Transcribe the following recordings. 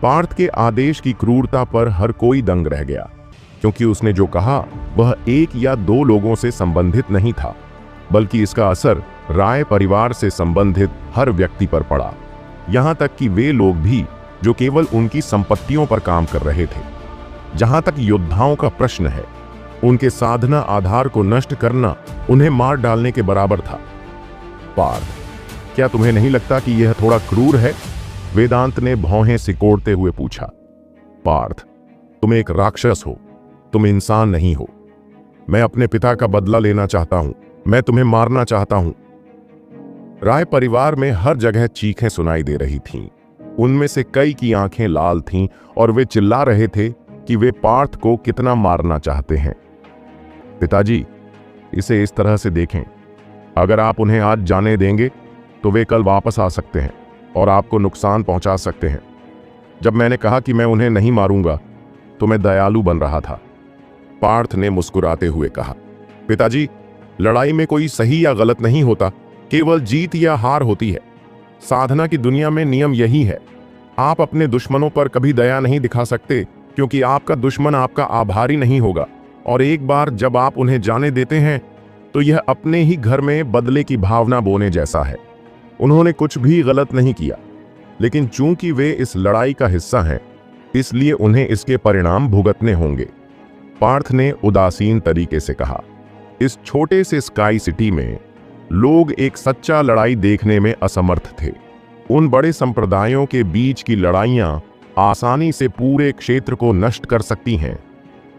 पार्थ के आदेश की क्रूरता पर हर कोई दंग रह गया, क्योंकि उसने जो कहा वह एक या दो लोगों से संबंधित नहीं था, बल्कि इसका असर राय परिवार से संबंधित हर व्यक्ति पर पड़ा, यहां तक कि वे लोग भी जो केवल उनकी संपत्तियों पर काम कर रहे थे। जहां तक योद्धाओं का प्रश्न है, उनके साधना आधार को नष्ट करना उन्हें मार डालने के बराबर था। पार्थ, क्या तुम्हें नहीं लगता कि यह थोड़ा क्रूर है? वेदांत ने भौहें सिकोड़ते हुए पूछा। पार्थ, तुम एक राक्षस हो, तुम इंसान नहीं हो। मैं अपने पिता का बदला लेना चाहता हूं, मैं तुम्हें मारना चाहता हूं। राय परिवार में हर जगह चीखें सुनाई दे रही थीं। उनमें से कई की आंखें लाल थीं और वे चिल्ला रहे थे कि वे पार्थ को कितना मारना चाहते हैं। पिताजी, इसे इस तरह से देखें, अगर आप उन्हें आज जाने देंगे तो वे कल वापस आ सकते हैं और आपको नुकसान पहुंचा सकते हैं। जब मैंने कहा कि मैं उन्हें नहीं मारूंगा तो मैं दयालु बन रहा था। पार्थ ने मुस्कुराते हुए कहा, पिताजी, लड़ाई में कोई सही या गलत नहीं होता, केवल जीत या हार होती है। साधना की दुनिया में नियम यही है। आप अपने दुश्मनों पर कभी दया नहीं दिखा सकते, क्योंकि आपका दुश्मन आपका आभारी नहीं होगा, और एक बार जब आप उन्हें जाने देते हैं तो यह अपने ही घर में बदले की भावना बोने जैसा है। उन्होंने कुछ भी गलत नहीं किया, लेकिन चूंकि वे इस लड़ाई का हिस्सा हैं, इसलिए उन्हें इसके परिणाम भुगतने होंगे। पार्थ ने उदासीन तरीके से कहा। इस छोटे से स्काई सिटी में लोग एक सच्चा लड़ाई देखने में असमर्थ थे। उन बड़े संप्रदायों के बीच की लड़ाइयां आसानी से पूरे क्षेत्र को नष्ट कर सकती हैं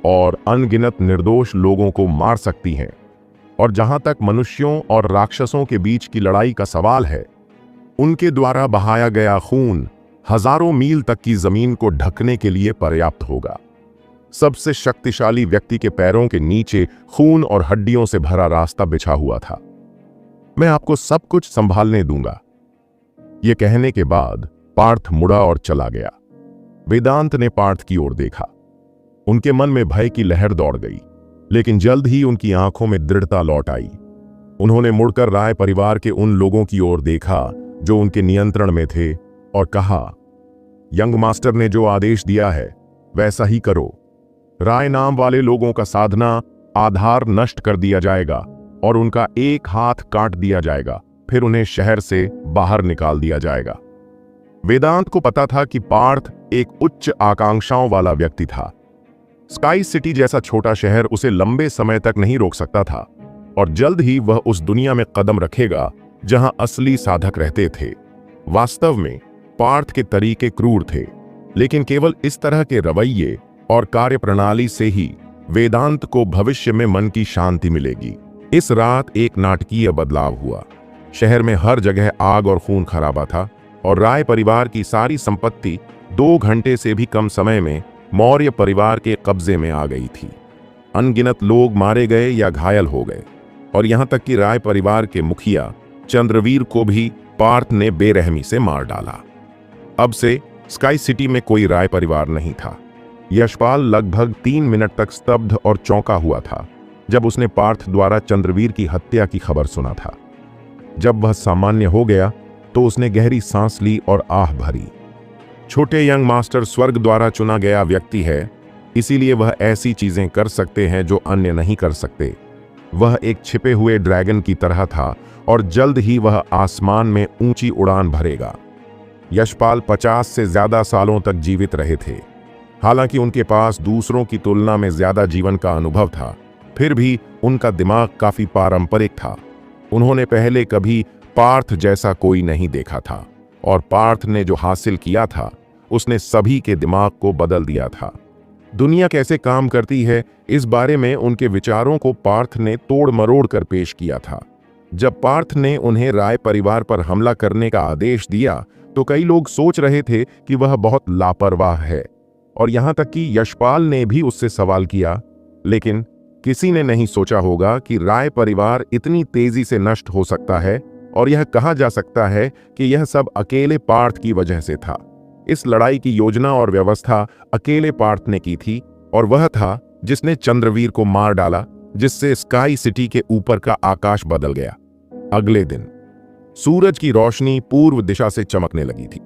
और अनगिनत निर्दोष लोगों को मार सकती हैं। और जहां तक मनुष्यों और राक्षसों के बीच की लड़ाई का सवाल है, उनके द्वारा बहाया गया खून हजारों मील तक की जमीन को ढकने के लिए पर्याप्त होगा। सबसे शक्तिशाली व्यक्ति के पैरों के नीचे खून और हड्डियों से भरा रास्ता बिछा हुआ था। मैं आपको सब कुछ संभालने दूंगा। यह कहने के बाद पार्थ मुड़ा और चला गया। वेदांत ने पार्थ की ओर देखा। उनके मन में भय की लहर दौड़ गई, लेकिन जल्द ही उनकी आंखों में दृढ़ता लौट आई। उन्होंने मुड़कर राय परिवार के उन लोगों की ओर देखा जो उनके नियंत्रण में थे और कहा, यंग मास्टर ने जो आदेश दिया है वैसा ही करो। राय नाम वाले लोगों का साधना आधार नष्ट कर दिया जाएगा और उनका एक हाथ काट दिया जाएगा, फिर उन्हें शहर से बाहर निकाल दिया जाएगा। वेदांत को पता था कि पार्थ एक उच्च आकांक्षाओं वाला व्यक्ति था। स्काई सिटी जैसा छोटा शहर उसे लंबे समय तक नहीं रोक सकता था, और जल्द ही वह उस दुनिया में कदम रखेगा जहां असली साधक रहते थे। वास्तव में पार्थ के तरीके क्रूर थे, लेकिन केवल इस तरह के रवैये और कार्यप्रणाली से ही वेदांत को भविष्य में मन की शांति मिलेगी। इस रात एक नाटकीय बदलाव हुआ। शहर में हर जगह आग और खून खराबा था, और राय परिवार की सारी संपत्ति 2 घंटे से भी कम समय में मौर्य परिवार के कब्जे में आ गई थी। अनगिनत लोग मारे गए या घायल हो गए, और यहां तक कि राय परिवार के मुखिया चंद्रवीर को भी पार्थ ने बेरहमी से मार डाला। अब से स्काई सिटी में कोई राय परिवार नहीं था। यशपाल लगभग 3 मिनट तक स्तब्ध और चौंका हुआ था जब उसने पार्थ द्वारा चंद्रवीर की हत्या की खबर सुना था। जब वह सामान्य हो गया तो उसने गहरी सांस ली और आह भरी। छोटे यंग मास्टर स्वर्ग द्वारा चुना गया व्यक्ति है, इसीलिए वह ऐसी चीजें कर सकते हैं जो अन्य नहीं कर सकते। वह एक छिपे हुए ड्रैगन की तरह था, और जल्द ही वह आसमान में ऊंची उड़ान भरेगा। यशपाल 50 से ज्यादा सालों तक जीवित रहे थे। हालांकि उनके पास दूसरों की तुलना में ज्यादा जीवन का अनुभव था, फिर भी उनका दिमाग काफी पारंपरिक था। उन्होंने पहले कभी पार्थ जैसा कोई नहीं देखा था, और पार्थ ने जो हासिल किया था उसने सभी के दिमाग को बदल दिया था। दुनिया कैसे काम करती है, इस बारे में उनके विचारों को पार्थ ने तोड़ मरोड़ कर पेश किया था। जब पार्थ ने उन्हें राय परिवार पर हमला करने का आदेश दिया तो कई लोग सोच रहे थे कि वह बहुत लापरवाह है, और यहां तक कि यशपाल ने भी उससे सवाल किया। लेकिन किसी ने नहीं सोचा होगा कि राय परिवार इतनी तेजी से नष्ट हो सकता है, और यह कहा जा सकता है कि यह सब अकेले पार्थ की वजह से था। इस लड़ाई की योजना और व्यवस्था अकेले पार्थ ने की थी, और वह था जिसने चंद्रवीर को मार डाला, जिससे स्काई सिटी के ऊपर का आकाश बदल गया। अगले दिन सूरज की रोशनी पूर्व दिशा से चमकने लगी थी।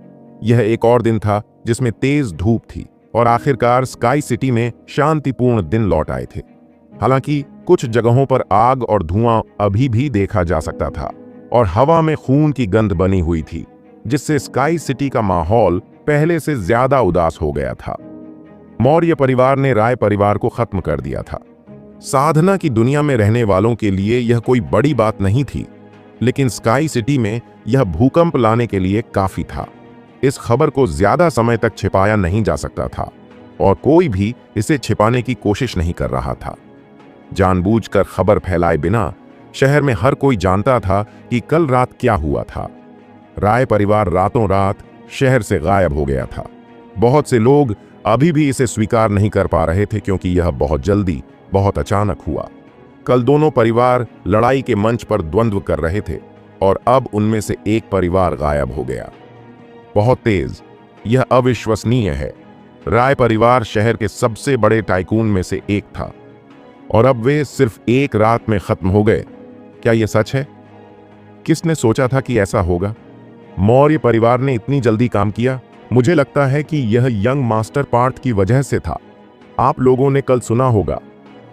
यह एक और दिन था जिसमें तेज धूप थी और आखिरकार स्काई सिटी में शांतिपूर्ण दिन लौट आए थे। हालांकि कुछ जगहों पर आग और धुआं अभी भी देखा जा सकता था और हवा में खून की गंध बनी हुई थी, जिससे स्काई सिटी का माहौल पहले से ज्यादा उदास हो गया था। मौर्य परिवार ने राय परिवार को खत्म कर दिया था। साधना की दुनिया में रहने वालों के लिए यह कोई बड़ी बात नहीं थी, लेकिन स्काई सिटी में यह भूकंप लाने के लिए काफी था। इस खबर को ज्यादा समय तक छिपाया नहीं जा सकता था और कोई भी इसे छिपाने की कोशिश नहीं कर रहा था। जानबूझकर खबर फैलाए बिना शहर में हर कोई जानता था कि कल रात क्या हुआ था। राय परिवार रातों रात शहर से गायब हो गया था। बहुत से लोग अभी भी इसे स्वीकार नहीं कर पा रहे थे, क्योंकि यह बहुत जल्दी, बहुत अचानक हुआ। कल दोनों परिवार लड़ाई के मंच पर द्वंद्व कर रहे थे और अब उनमें से एक परिवार गायब हो गया। बहुत तेज, यह अविश्वसनीय है। राय परिवार शहर के सबसे बड़े टाइकून में से एक था और अब वे सिर्फ एक रात में खत्म हो गए। क्या यह सच है? किसने सोचा था कि ऐसा होगा? मौर्य परिवार ने इतनी जल्दी काम किया। मुझे लगता है कि यह यंग मास्टर पार्थ की वजह से था। आप लोगों ने कल सुना होगा,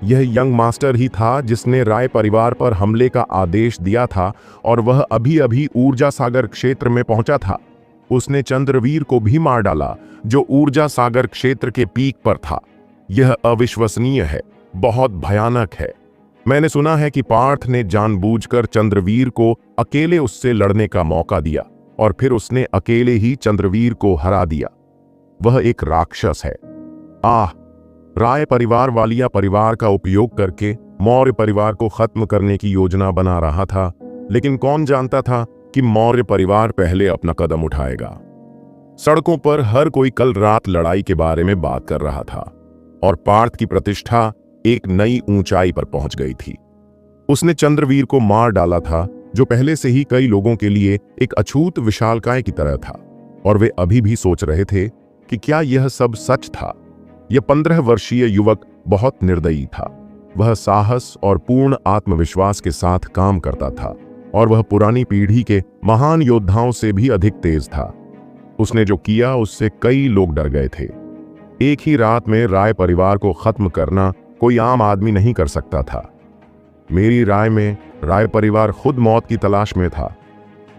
यह यंग मास्टर ही था जिसने राय परिवार पर हमले का आदेश दिया था और वह अभी अभी ऊर्जा सागर क्षेत्र में पहुंचा था। उसने चंद्रवीर को भी मार डाला, जो ऊर्जा सागर क्षेत्र के पीक पर था। यह अविश्वसनीय है, बहुत भयानक है। मैंने सुना है कि पार्थ ने जानबूझकर चंद्रवीर को अकेले उससे लड़ने का मौका दिया और फिर उसने अकेले ही चंद्रवीर को हरा दिया। वह एक राक्षस है। राय परिवार वालिया परिवार का उपयोग करके मौर्य परिवार को खत्म करने की योजना बना रहा था, लेकिन कौन जानता था कि मौर्य परिवार पहले अपना कदम उठाएगा। सड़कों पर हर कोई कल रात लड़ाई के बारे में बात कर रहा था और पार्थ की प्रतिष्ठा एक नई ऊंचाई पर पहुंच गई थी। उसने चंद्रवीर को मार डाला था, जो पहले से ही कई लोगों के लिए एक अछूत विशालकाय की तरह था, और वे अभी भी सोच रहे थे कि क्या यह सब सच था। यह 15 वर्षीय युवक बहुत निर्दयी था। वह साहस और पूर्ण आत्मविश्वास के साथ काम करता था और वह पुरानी पीढ़ी के महान योद्धाओं से भी अधिक तेज था। उसने जो किया उससे कई लोग डर गए थे। एक ही रात में राय परिवार को खत्म करना कोई आम आदमी नहीं कर सकता था। मेरी राय में राय परिवार खुद मौत की तलाश में था।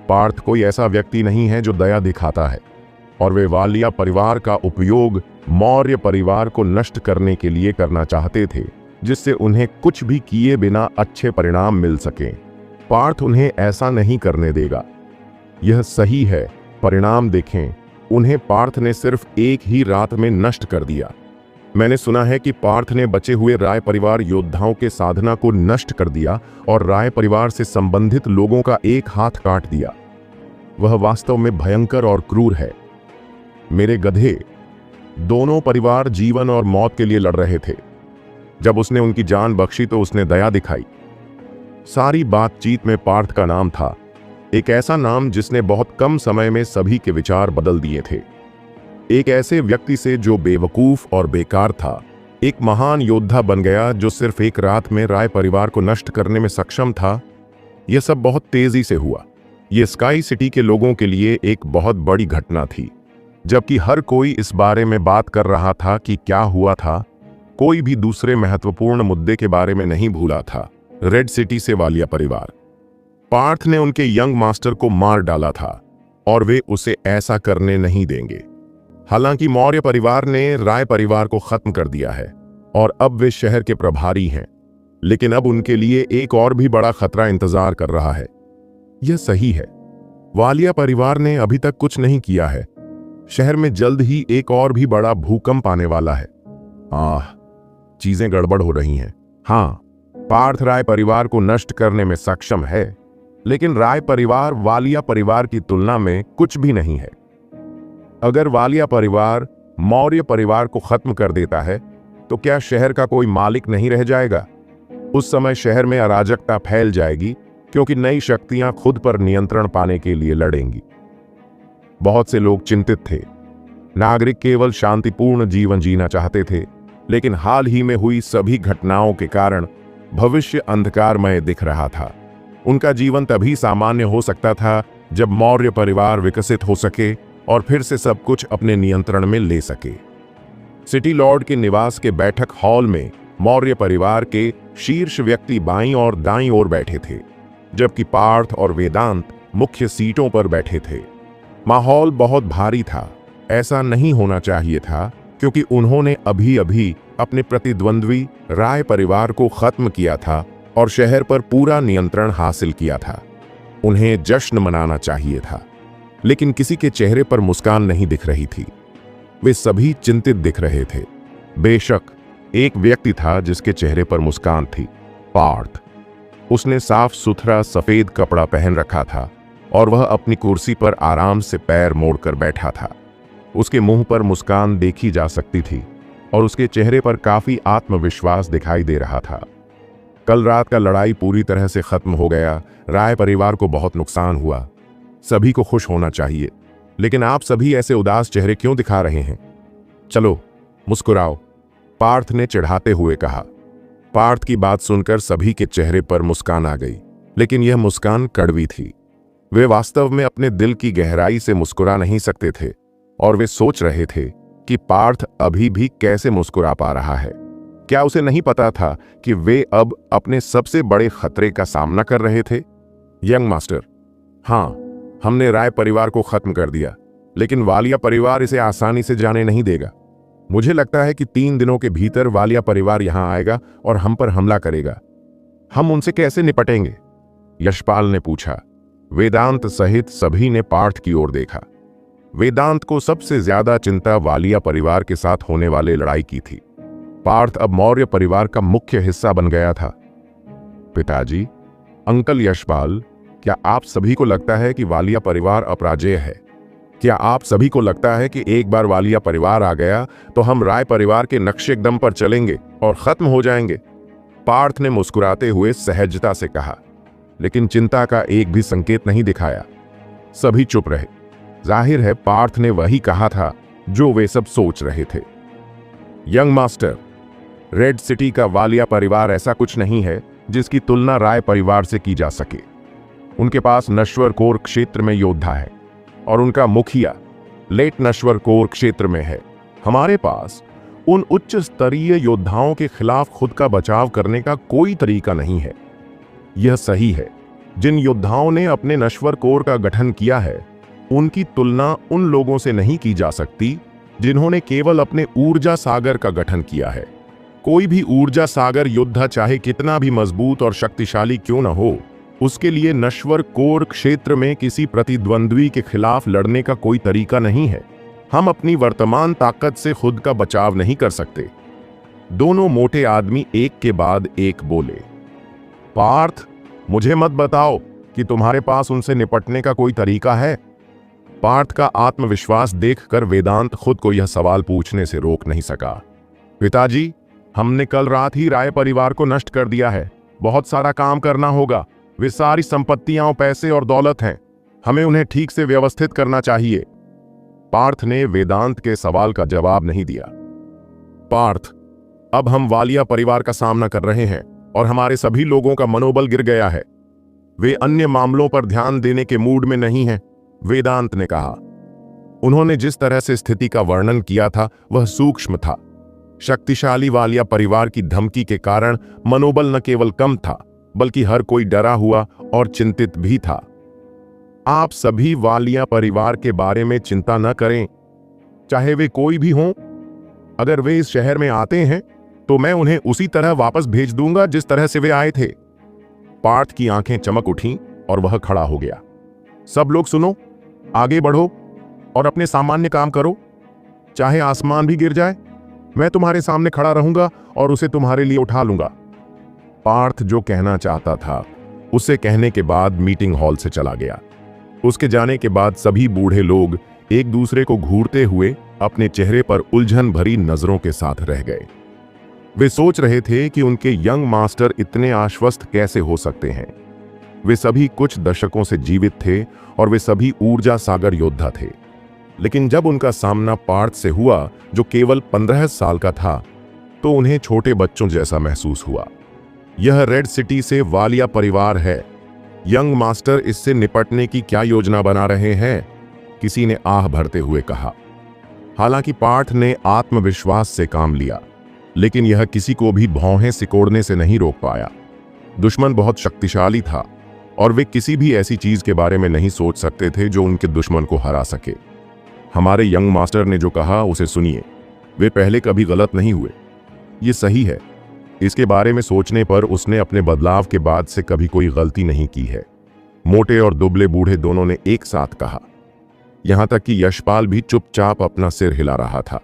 पार्थ कोई ऐसा व्यक्ति नहीं है जो दया दिखाता है, और वे वालिया परिवार का उपयोग मौर्य परिवार को नष्ट करने के लिए करना चाहते थे, जिससे उन्हें कुछ भी किए बिना अच्छे परिणाम मिल सकें। पार्थ उन्हें ऐसा नहीं करने देगा। यह सही है, परिणाम देखें। उन्हें पार्थ ने सिर्फ एक ही रात में नष्ट कर दिया। मैंने सुना है कि पार्थ ने बचे हुए राय परिवार योद्धाओं के साधना को नष्ट कर दिया और राय परिवार से संबंधित लोगों का एक हाथ काट दिया। वह वास्तव में भयंकर और क्रूर है। मेरे गधे, दोनों परिवार जीवन और मौत के लिए लड़ रहे थे। जब उसने उनकी जान बख्शी तो उसने दया दिखाई। सारी बातचीत में पार्थ का नाम था, एक ऐसा नाम जिसने बहुत कम समय में सभी के विचार बदल दिए थे। एक ऐसे व्यक्ति से जो बेवकूफ और बेकार था, एक महान योद्धा बन गया जो सिर्फ एक रात में राय परिवार को नष्ट करने में सक्षम था। यह सब बहुत तेजी से हुआ। यह स्काई सिटी के लोगों के लिए एक बहुत बड़ी घटना थी। जबकि हर कोई इस बारे में बात कर रहा था कि क्या हुआ था, कोई भी दूसरे महत्वपूर्ण मुद्दे के बारे में नहीं भूला था। रेड सिटी से वालिया परिवार। पार्थ ने उनके यंग मास्टर को मार डाला था और वे उसे ऐसा करने नहीं देंगे। हालांकि मौर्य परिवार ने राय परिवार को खत्म कर दिया है और अब वे शहर के प्रभारी हैं, लेकिन अब उनके लिए एक और भी बड़ा खतरा इंतजार कर रहा है। यह सही है, वालिया परिवार ने अभी तक कुछ नहीं किया है। शहर में जल्द ही एक और भी बड़ा भूकंप आने वाला है। चीजें गड़बड़ हो रही हैं। पार्थ राय परिवार को नष्ट करने में सक्षम है, लेकिन राय परिवार वालिया परिवार की तुलना में कुछ भी नहीं है। अगर वालिया परिवार मौर्य परिवार को खत्म कर देता है तो क्या शहर का कोई मालिक नहीं रह जाएगा? उस समय शहर में अराजकता फैल जाएगी, क्योंकि नई शक्तियां खुद पर नियंत्रण पाने के लिए लड़ेंगी। बहुत से लोग चिंतित थे। नागरिक केवल शांतिपूर्ण जीवन जीना चाहते थे, लेकिन हाल ही में हुई सभी घटनाओं के कारण भविष्य अंधकारमय दिख रहा था। उनका जीवन तभी सामान्य हो सकता था जब मौर्य परिवार विकसित हो सके और फिर से सब कुछ अपने नियंत्रण में ले सके। सिटी लॉर्ड के निवास के बैठक हॉल में मौर्य परिवार के शीर्ष व्यक्ति बाईं और दाईं ओर बैठे थे, जबकि पार्थ और वेदांत मुख्य सीटों पर बैठे थे। माहौल बहुत भारी था। ऐसा नहीं होना चाहिए था, क्योंकि उन्होंने अभी अभी अपने प्रतिद्वंद्वी राय परिवार को खत्म किया था और शहर पर पूरा नियंत्रण हासिल किया था। उन्हें जश्न मनाना चाहिए था, लेकिन किसी के चेहरे पर मुस्कान नहीं दिख रही थी। वे सभी चिंतित दिख रहे थे। बेशक एक व्यक्ति था जिसके चेहरे पर मुस्कान थी, पार्थ। उसने साफ सुथरा सफेद कपड़ा पहन रखा था और वह अपनी कुर्सी पर आराम से पैर मोड़कर बैठा था। उसके मुंह पर मुस्कान देखी जा सकती थी और उसके चेहरे पर काफी आत्मविश्वास दिखाई दे रहा था। कल रात का लड़ाई पूरी तरह से खत्म हो गया। राय परिवार को बहुत नुकसान हुआ। सभी को खुश होना चाहिए, लेकिन आप सभी ऐसे उदास चेहरे क्यों दिखा रहे हैं? चलो मुस्कुराओ, पार्थ ने चिढ़ाते हुए कहा। पार्थ की बात सुनकर सभी के चेहरे पर मुस्कान आ गई, लेकिन यह मुस्कान कड़वी थी। वे वास्तव में अपने दिल की गहराई से मुस्कुरा नहीं सकते थे और वे सोच रहे थे कि पार्थ अभी भी कैसे मुस्कुरा पा रहा है। क्या उसे नहीं पता था कि वे अब अपने सबसे बड़े खतरे का सामना कर रहे थे? यंग मास्टर, हाँ, हमने राय परिवार को खत्म कर दिया, लेकिन वालिया परिवार इसे आसानी से जाने नहीं देगा। मुझे लगता है कि 3 दिनों के भीतर वालिया परिवार यहां आएगा और हम पर हमला करेगा। हम उनसे कैसे निपटेंगे? यशपाल ने पूछा। वेदांत सहित सभी ने पार्थ की ओर देखा। वेदांत को सबसे ज्यादा चिंता वालिया परिवार के साथ होने वाले लड़ाई की थी। पार्थ अब मौर्य परिवार का मुख्य हिस्सा बन गया था। पिताजी, अंकल यशपाल, क्या आप सभी को लगता है कि वालिया परिवार अपराजेय है? क्या आप सभी को लगता है कि एक बार वालिया परिवार आ गया तो हम राय परिवार के नक्शे कदम पर चलेंगे और खत्म हो जाएंगे? पार्थ ने मुस्कुराते हुए सहजता से कहा, लेकिन चिंता का एक भी संकेत नहीं दिखाया। सभी चुप रहे। जाहिर है पार्थ ने वही कहा था जो वे सब सोच रहे थे। यंग मास्टर, रेड सिटी का वालिया परिवार ऐसा कुछ नहीं है जिसकी तुलना राय परिवार से की जा सके। उनके पास नश्वर कोर क्षेत्र में योद्धा है और उनका मुखिया लेट नश्वर कोर क्षेत्र में है। हमारे पास उन उच्च स्तरीय योद्धाओं के खिलाफ खुद का बचाव करने का कोई तरीका नहीं है। यह सही है, जिन योद्धाओं ने अपने नश्वर कोर का गठन किया है उनकी तुलना उन लोगों से नहीं की जा सकती जिन्होंने केवल अपने ऊर्जा सागर का गठन किया है। कोई भी ऊर्जा सागर योद्धा चाहे कितना भी मजबूत और शक्तिशाली क्यों न हो, उसके लिए नश्वर कोर क्षेत्र में किसी प्रतिद्वंद्वी के खिलाफ लड़ने का कोई तरीका नहीं है। हम अपनी वर्तमान ताकत से खुद का बचाव नहीं कर सकते। दोनों मोटे आदमी एक के बाद एक बोले। पार्थ, मुझे मत बताओ कि तुम्हारे पास उनसे निपटने का कोई तरीका है। पार्थ का आत्मविश्वास देखकर वेदांत खुद को यह सवाल पूछने से रोक नहीं सका। पिताजी, हमने कल रात ही राय परिवार को नष्ट कर दिया है। बहुत सारा काम करना होगा। वे सारी संपत्तियां, पैसे और दौलत हैं। हमें उन्हें ठीक से व्यवस्थित करना चाहिए। पार्थ ने वेदांत के सवाल का जवाब नहीं दिया। पार्थ, अब हम वालिया परिवार का सामना कर रहे हैं और हमारे सभी लोगों का मनोबल गिर गया है। वे अन्य मामलों पर ध्यान देने के मूड में नहीं हैं, वेदांत ने कहा। उन्होंने जिस तरह से स्थिति का वर्णन किया था वह सूक्ष्म था। शक्तिशाली वालिया परिवार की धमकी के कारण मनोबल न केवल कम था, बल्कि हर कोई डरा हुआ और चिंतित भी था। आप सभी वालिया परिवार के बारे में चिंता न करें, चाहे वे कोई भी हों। अगर वे इस शहर में आते हैं तो मैं उन्हें उसी तरह वापस भेज दूंगा जिस तरह से वे आए थे। पार्थ की आंखें चमक उठीं और वह खड़ा हो गया। सब लोग सुनो, आगे बढ़ो और अपने सामान्य काम करो। चाहे आसमान भी गिर जाए, मैं तुम्हारे सामने खड़ा रहूंगा और उसे तुम्हारे लिए उठा लूंगा। पार्थ जो कहना चाहता था उसे कहने के बाद मीटिंग हॉल से चला गया। उसके जाने के बाद सभी बूढ़े लोग एक दूसरे को घूरते हुए अपने चेहरे पर उलझन भरी नजरों के साथ रह गए। वे सोच रहे थे कि उनके यंग मास्टर इतने आश्वस्त कैसे हो सकते हैं। वे सभी कुछ दशकों से जीवित थे और वे सभी ऊर्जा सागर योद्धा थे, लेकिन जब उनका सामना पार्थ से हुआ जो केवल 15 साल का था, तो उन्हें छोटे बच्चों जैसा महसूस हुआ। यह रेड सिटी से वालिया परिवार है। यंग मास्टर इससे निपटने की क्या योजना बना रहे हैं? किसी ने आह भरते हुए कहा। हालांकि पार्थ ने आत्मविश्वास से काम लिया, लेकिन यह किसी को भी भौहें सिकोड़ने से नहीं रोक पाया। दुश्मन बहुत शक्तिशाली था और वे किसी भी ऐसी चीज के बारे में नहीं सोच सकते थे जो उनके दुश्मन को हरा सके। हमारे यंग मास्टर ने जो कहा उसे सुनिए। वे पहले कभी गलत नहीं हुए, ये सही है। इसके बारे में सोचने पर उसने अपने बदलाव के बाद से कभी कोई गलती नहीं की है। मोटे और दुबले बूढ़े दोनों ने एक साथ कहा। यहां तक कि यशपाल भी चुपचाप अपना सिर हिला रहा था।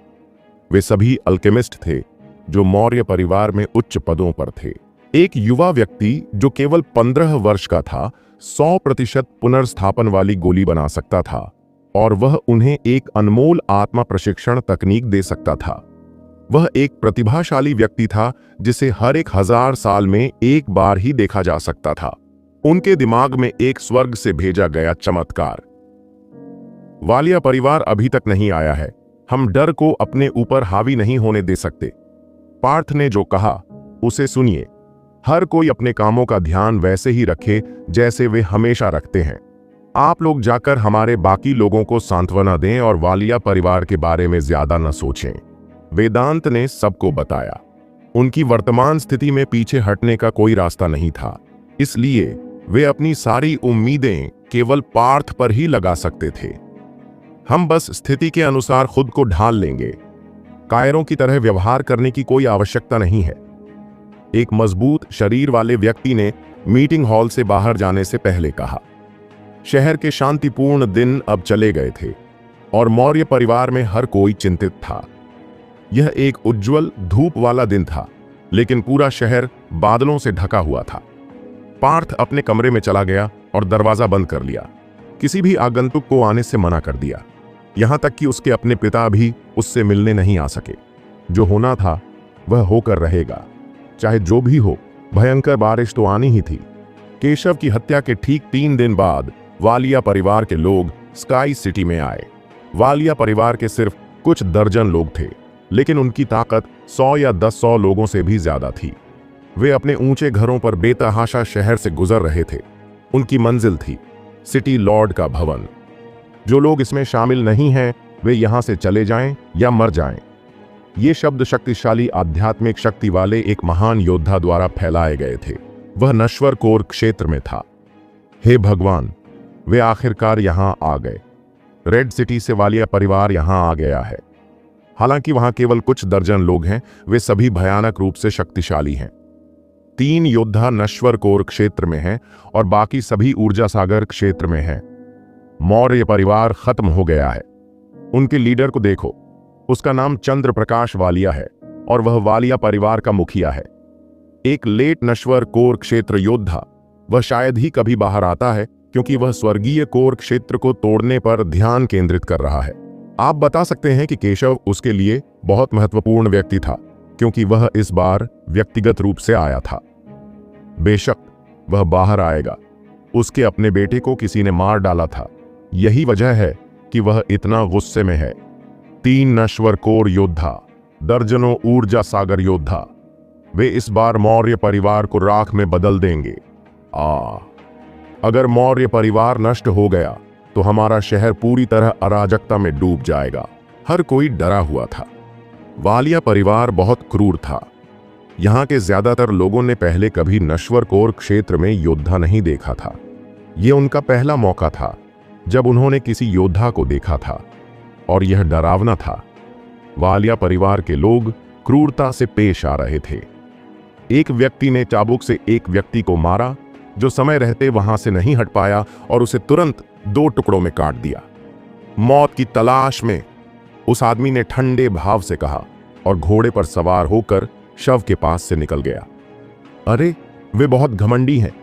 वे सभी अल्केमिस्ट थे जो मौर्य परिवार में उच्च पदों पर थे। एक युवा व्यक्ति जो केवल 15 वर्ष का था 100% पुनर्स्थापन वाली गोली बना सकता था और वह उन्हें एक अनमोल आत्मा प्रशिक्षण तकनीक दे सकता था। वह एक प्रतिभाशाली व्यक्ति था जिसे हर 1000 साल में एक बार ही देखा जा सकता था। उनके दिमाग में एक स्वर्ग से भेजा गया चमत्कार। वालिया परिवार अभी तक नहीं आया है। हम डर को अपने ऊपर हावी नहीं होने दे सकते। पार्थ ने जो कहा उसे सुनिए। हर कोई अपने कामों का ध्यान वैसे ही रखे जैसे वे हमेशा रखते हैं। आप लोग जाकर हमारे बाकी लोगों को सांत्वना दें और वालिया परिवार के बारे में ज्यादा न सोचें। वेदांत ने सबको बताया। उनकी वर्तमान स्थिति में पीछे हटने का कोई रास्ता नहीं था, इसलिए वे अपनी सारी उम्मीदें केवल पार्थ पर ही लगा सकते थे। हम बस स्थिति के अनुसार खुद को ढाल लेंगे। कायरों की तरह व्यवहार करने की कोई आवश्यकता नहीं है। एक मजबूत शरीर वाले व्यक्ति ने मीटिंग हॉल से बाहर जाने से पहले कहा। शहर के शांतिपूर्ण दिन अब चले गए थे और मौर्य परिवार में हर कोई चिंतित था। यह एक उज्जवल धूप वाला दिन था, लेकिन पूरा शहर बादलों से ढका हुआ था। पार्थ अपने कमरे में चला गया और दरवाजा बंद कर लिया। किसी भी आगंतुक को आने से मना कर दिया, यहां तक कि उसके अपने पिता भी उससे मिलने नहीं आ सके। जो होना था वह होकर रहेगा, चाहे जो भी हो। भयंकर बारिश तो आनी ही थी। केशव की हत्या के ठीक 3 दिन बाद वालिया परिवार के लोग स्काई सिटी में आए। वालिया परिवार के सिर्फ कुछ दर्जन लोग थे, लेकिन उनकी ताकत 100 या 10 लोगों से भी ज्यादा थी। वे अपने ऊंचे घरों पर बेतहाशा शहर से गुजर रहे थे। उनकी मंजिल थी सिटी लॉर्ड का भवन। जो लोग इसमें शामिल नहीं हैं वे यहां से चले जाएं या मर जाएं। ये शब्द शक्तिशाली आध्यात्मिक शक्ति वाले एक महान योद्धा द्वारा फैलाए गए थे। वह नश्वर कोर क्षेत्र में था। हे भगवान, वे आखिरकार यहां आ गए। रेड सिटी से वालिया परिवार यहां आ गया है। हालांकि वहां केवल कुछ दर्जन लोग हैं, वे सभी भयानक रूप से शक्तिशाली हैं। 3 योद्धा नश्वर कोर क्षेत्र में हैं और बाकी सभी ऊर्जा सागर क्षेत्र में हैं। मौर्य परिवार खत्म हो गया है। उनके लीडर को देखो, उसका नाम चंद्र प्रकाश वालिया है और वह वालिया परिवार का मुखिया है। एक लेट नश्वर कोर क्षेत्र योद्धा। वह शायद ही कभी बाहर आता है क्योंकि वह स्वर्गीय कोर क्षेत्र को तोड़ने पर ध्यान केंद्रित कर रहा है। आप बता सकते हैं कि केशव उसके लिए बहुत महत्वपूर्ण व्यक्ति था क्योंकि वह इस बार व्यक्तिगत रूप से आया था। बेशक वह बाहर आएगा। उसके अपने बेटे को किसी ने मार डाला था। यही वजह है कि वह इतना गुस्से में है। 3 नश्वर कोर योद्धा, दर्जनों ऊर्जा सागर योद्धा, वे इस बार मौर्य परिवार को राख में बदल देंगे। अगर मौर्य परिवार नष्ट हो गया तो हमारा शहर पूरी तरह अराजकता में डूब जाएगा। हर कोई डरा हुआ था। वालिया परिवार बहुत क्रूर था। यहाँ के ज्यादातर लोगों ने पहले कभी नश्वर कोर क्षेत्र में योद्धा नहीं देखा था। ये उनका पहला मौका था जब उन्होंने किसी योद्धा को देखा था, और यह डरावना था। वालिया परिवार के लोग क्रूरता से पेश आ रहे थे। एक व्यक्ति ने चाबुक से एक व्यक्ति को मारा जो समय रहते वहां से नहीं हट पाया और उसे तुरंत 2 टुकड़ों में काट दिया। मौत की तलाश में, उस आदमी ने ठंडे भाव से कहा और घोड़े पर सवार होकर शव के पास से निकल गया। अरे, वे बहुत घमंडी हैं।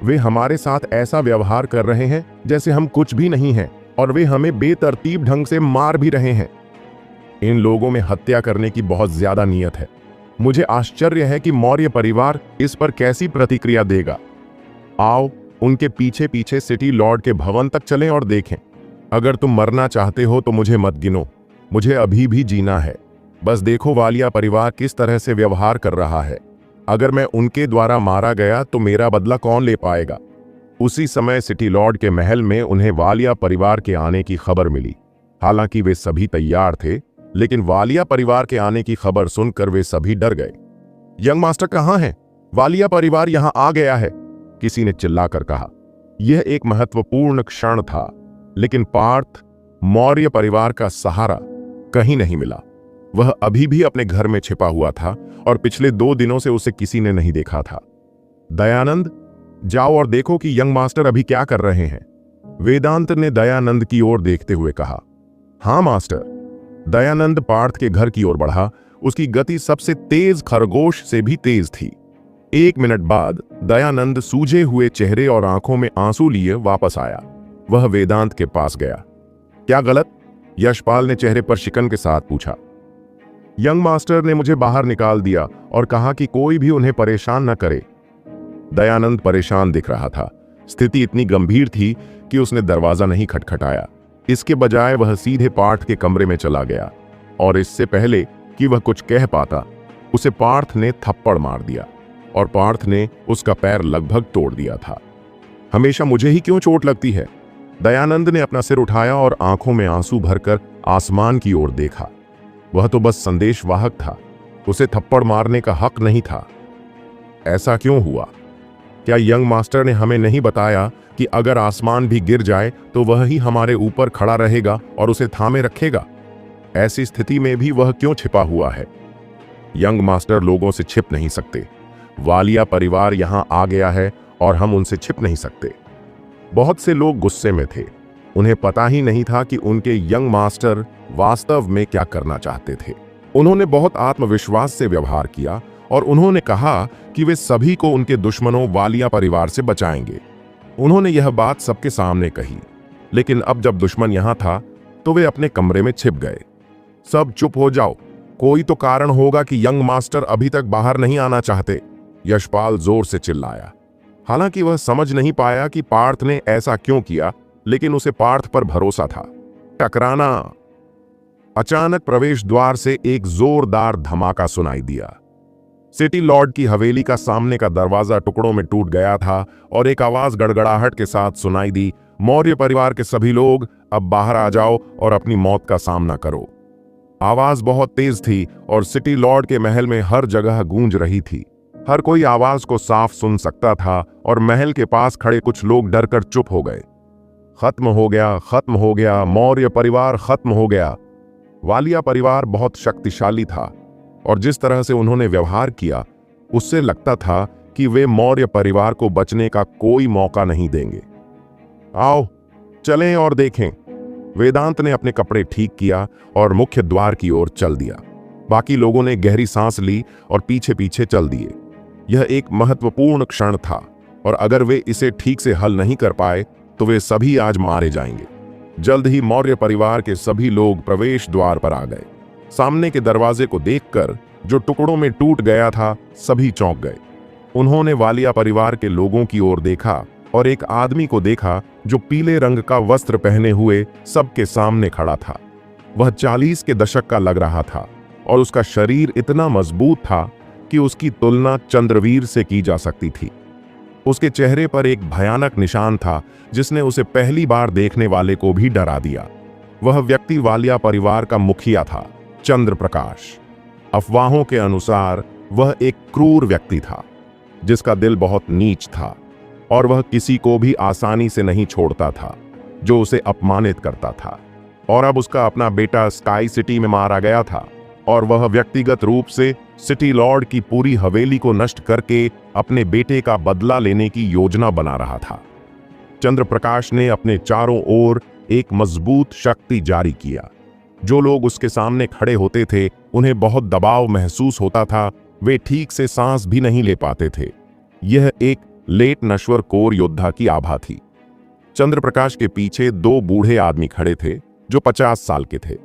वे हमारे साथ ऐसा व्यवहार कर रहे हैं जैसे हम कुछ भी नहीं हैं, और वे हमें बेतरतीब ढंग से मार भी रहे हैं। इन लोगों में हत्या करने की बहुत ज्यादा नीयत है। मुझे आश्चर्य है कि मौर्य परिवार इस पर कैसी प्रतिक्रिया देगा। आओ, उनके पीछे पीछे सिटी लॉर्ड के भवन तक चलें और देखें। अगर तुम मरना चाहते हो तो मुझे मत गिनो, मुझे अभी भी जीना है। बस देखो वालिया परिवार किस तरह से व्यवहार कर रहा है। अगर मैं उनके द्वारा मारा गया तो मेरा बदला कौन ले पाएगा? उसी समय सिटी लॉर्ड के महल में उन्हें वालिया परिवार के आने की खबर मिली। हालांकि वे सभी तैयार थे, लेकिन वालिया परिवार के आने की खबर सुनकर वे सभी डर गए। यंग मास्टर कहाँ हैं? वालिया परिवार यहां आ गया है, किसी ने चिल्लाकर कहा। यह एक महत्वपूर्ण क्षण था, लेकिन पार्थ मौर्य परिवार का सहारा कहीं नहीं मिला। वह अभी भी अपने घर में छिपा हुआ था और पिछले 2 दिनों से उसे किसी ने नहीं देखा था। दयानंद, जाओ और देखो कि यंग मास्टर अभी क्या कर रहे हैं, वेदांत ने दयानंद की ओर देखते हुए कहा। हाँ मास्टर। दयानंद पार्थ के घर की ओर बढ़ा। उसकी गति सबसे तेज खरगोश से भी तेज थी। 1 मिनट बाद दयानंद सूजे हुए चेहरे और आंखों में आंसू लिए वापस आया। वह वेदांत के पास गया। क्या गलत? यशपाल ने चेहरे पर शिकन के साथ पूछा। यंग मास्टर ने मुझे बाहर निकाल दिया और कहा कि कोई भी उन्हें परेशान न करे। दयानंद परेशान दिख रहा था। स्थिति इतनी गंभीर थी कि उसने दरवाजा नहीं खटखटाया। इसके बजाय वह सीधे पार्थ के कमरे में चला गया और इससे पहले कि वह कुछ कह पाता, उसे पार्थ ने थप्पड़ मार दिया और पार्थ ने उसका पैर लगभग तोड़ दिया था। हमेशा मुझे ही क्यों चोट लगती है? दयानंद ने अपना सिर उठाया और आंखों में आंसू भरकर आसमान की ओर देखा। वह तो बस संदेशवाहक था, उसे थप्पड़ मारने का हक नहीं था। ऐसा क्यों हुआ? क्या यंग मास्टर ने हमें नहीं बताया कि अगर आसमान भी गिर जाए तो वह ही हमारे ऊपर खड़ा रहेगा और उसे थामे रखेगा? ऐसी स्थिति में भी वह क्यों छिपा हुआ है? यंग मास्टर लोगों से छिप नहीं सकते। वालिया परिवार यहां आ गया है और हम उनसे छिप नहीं सकते। बहुत से लोग गुस्से में थे। उन्हें पता ही नहीं था कि उनके यंग मास्टर वास्तव में क्या करना चाहते थे। उन्होंने बहुत आत्मविश्वास से व्यवहार किया और उन्होंने कहा कि वे सभी को उनके दुश्मनों वालिया परिवार से बचाएंगे। उन्होंने यह बात सबके सामने कही, लेकिन अब जब दुश्मन यहां था तो वे अपने कमरे में छिप गए। सब चुप हो जाओ, कोई तो कारण होगा कि यंग मास्टर अभी तक बाहर नहीं आना चाहते, यशपाल जोर से चिल्लाया। हालांकि वह समझ नहीं पाया कि पार्थ ने ऐसा क्यों किया, लेकिन उसे पार्थ पर भरोसा था। टकराना। अचानक प्रवेश द्वार से एक जोरदार धमाका सुनाई दिया। सिटी लॉर्ड की हवेली का सामने का दरवाजा टुकड़ों में टूट गया था और एक आवाज गड़गड़ाहट के साथ सुनाई दी, मौर्य परिवार के सभी लोग अब बाहर आ जाओ और अपनी मौत का सामना करो। आवाज बहुत तेज थी और सिटी लॉर्ड के महल में हर जगह गूंज रही थी। हर कोई आवाज को साफ सुन सकता था और महल के पास खड़े कुछ लोग डरकर चुप हो गए। खत्म हो गया, खत्म हो गया, मौर्य परिवार खत्म हो गया। वालिया परिवार बहुत शक्तिशाली था और जिस तरह से उन्होंने व्यवहार किया उससे लगता था कि वे मौर्य परिवार को बचने का कोई मौका नहीं देंगे। आओ चलें और देखें। वेदांत ने अपने कपड़े ठीक किया और मुख्य द्वार की ओर चल दिया। बाकी लोगों ने गहरी सांस ली और पीछे पीछे चल दिए। यह एक महत्वपूर्ण क्षण था और अगर वे इसे ठीक से हल नहीं कर पाए तो वे सभी आज मारे जाएंगे। जल्द ही मौर्य परिवार के सभी लोग प्रवेश द्वार पर आ गए। सामने के दरवाजे को देखकर, जो टुकड़ों में टूट गया था, सभी चौंक गए। उन्होंने वालिया परिवार के लोगों की ओर देखा और एक आदमी को देखा जो पीले रंग का वस्त्र पहने हुए सबके सामने खड़ा था। वह 40 के दशक का लग रहा था और उसका शरीर इतना मजबूत था कि उसकी तुलना चंद्रवीर से की जा सकती थी। उसके चेहरे पर एक भयानक निशान था जिसने उसे पहली बार देखने वाले को भी डरा दिया। वह व्यक्ति वालिया परिवार का मुखिया था, चंद्र प्रकाश। अफवाहों के अनुसार वह एक क्रूर व्यक्ति था जिसका दिल बहुत नीच था और वह किसी को भी आसानी से नहीं छोड़ता था जो उसे अपमानित करता था। और अब उसका अपना बेटा स्काई सिटी में मारा गया था और वह व्यक्तिगत रूप से सिटी लॉर्ड की पूरी हवेली को नष्ट करके अपने बेटे का बदला लेने की योजना बना रहा था। चंद्र प्रकाश ने अपने चारों ओर एक मजबूत शक्ति जारी किया। जो लोग उसके सामने खड़े होते थे उन्हें बहुत दबाव महसूस होता था। वे ठीक से सांस भी नहीं ले पाते थे। यह एक लेट नश्वर कोर योद्धा की आभा थी। चंद्र प्रकाश के पीछे 2 बूढ़े आदमी खड़े थे जो 50 साल के थे।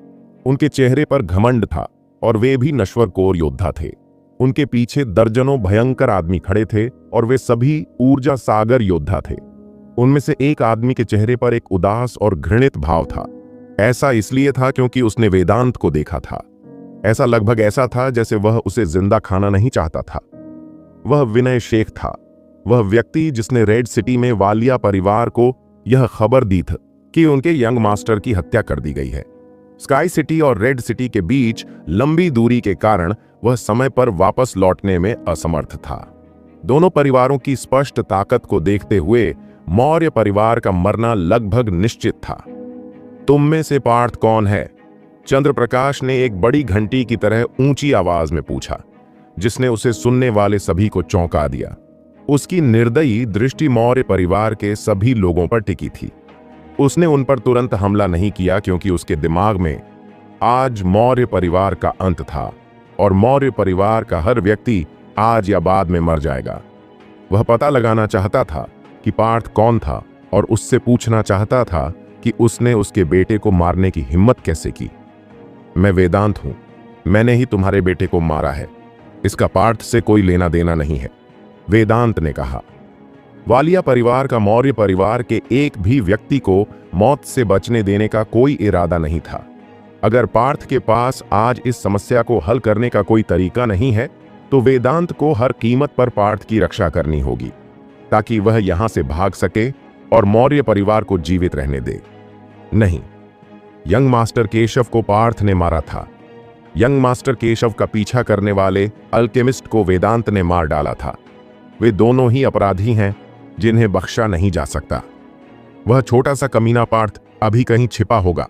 उनके चेहरे पर घमंड था और वे भी नश्वर कोर योद्धा थे। उनके पीछे दर्जनों भयंकर आदमी खड़े थे और वे सभी ऊर्जा सागर योद्धा थे। उनमें से एक आदमी के चेहरे पर एक उदास और घृणित भाव था। ऐसा इसलिए था क्योंकि उसने वेदांत को देखा था। ऐसा लगभग ऐसा था जैसे वह उसे जिंदा खाना नहीं चाहता था। वह विनय शेख था। वह व्यक्ति जिसने रेड सिटी में वालिया परिवार को यह खबर दी थी कि उनके यंग मास्टर की हत्या कर दी गई है। स्काई सिटी और रेड सिटी के बीच लंबी दूरी के कारण वह समय पर वापस लौटने में असमर्थ था। दोनों परिवारों की स्पष्ट ताकत को देखते हुए मौर्य परिवार का मरना लगभग निश्चित था। तुम में से पार्थ कौन है? चंद्रप्रकाश ने एक बड़ी घंटी की तरह ऊंची आवाज में पूछा, जिसने उसे सुनने वाले सभी को चौंका दिया। उसकी निर्दयी दृष्टि मौर्य परिवार के सभी लोगों पर टिकी थी। उसने उन पर तुरंत हमला नहीं किया क्योंकि उसके दिमाग में आज मौर्य परिवार का अंत था और मौर्य परिवार का हर व्यक्ति आज या बाद में मर जाएगा। वह पता लगाना चाहता था कि पार्थ कौन था और उससे पूछना चाहता था कि उसने उसके बेटे को मारने की हिम्मत कैसे की। मैं वेदांत हूं, मैंने ही तुम्हारे बेटे को मारा है, इसका पार्थ से कोई लेना देना नहीं है, वेदांत ने कहा। वालिया परिवार का मौर्य परिवार के एक भी व्यक्ति को मौत से बचने देने का कोई इरादा नहीं था। अगर पार्थ के पास आज इस समस्या को हल करने का कोई तरीका नहीं है तो वेदांत को हर कीमत पर पार्थ की रक्षा करनी होगी ताकि वह यहां से भाग सके और मौर्य परिवार को जीवित रहने दे। नहीं, यंग मास्टर केशव को पार्थ ने मारा था। यंग मास्टर केशव का पीछा करने वाले अल्केमिस्ट को वेदांत ने मार डाला था। वे दोनों ही अपराधी हैं जिन्हें बख्शा नहीं जा सकता। वह छोटा सा कमीना पार्थ अभी कहीं छिपा होगा।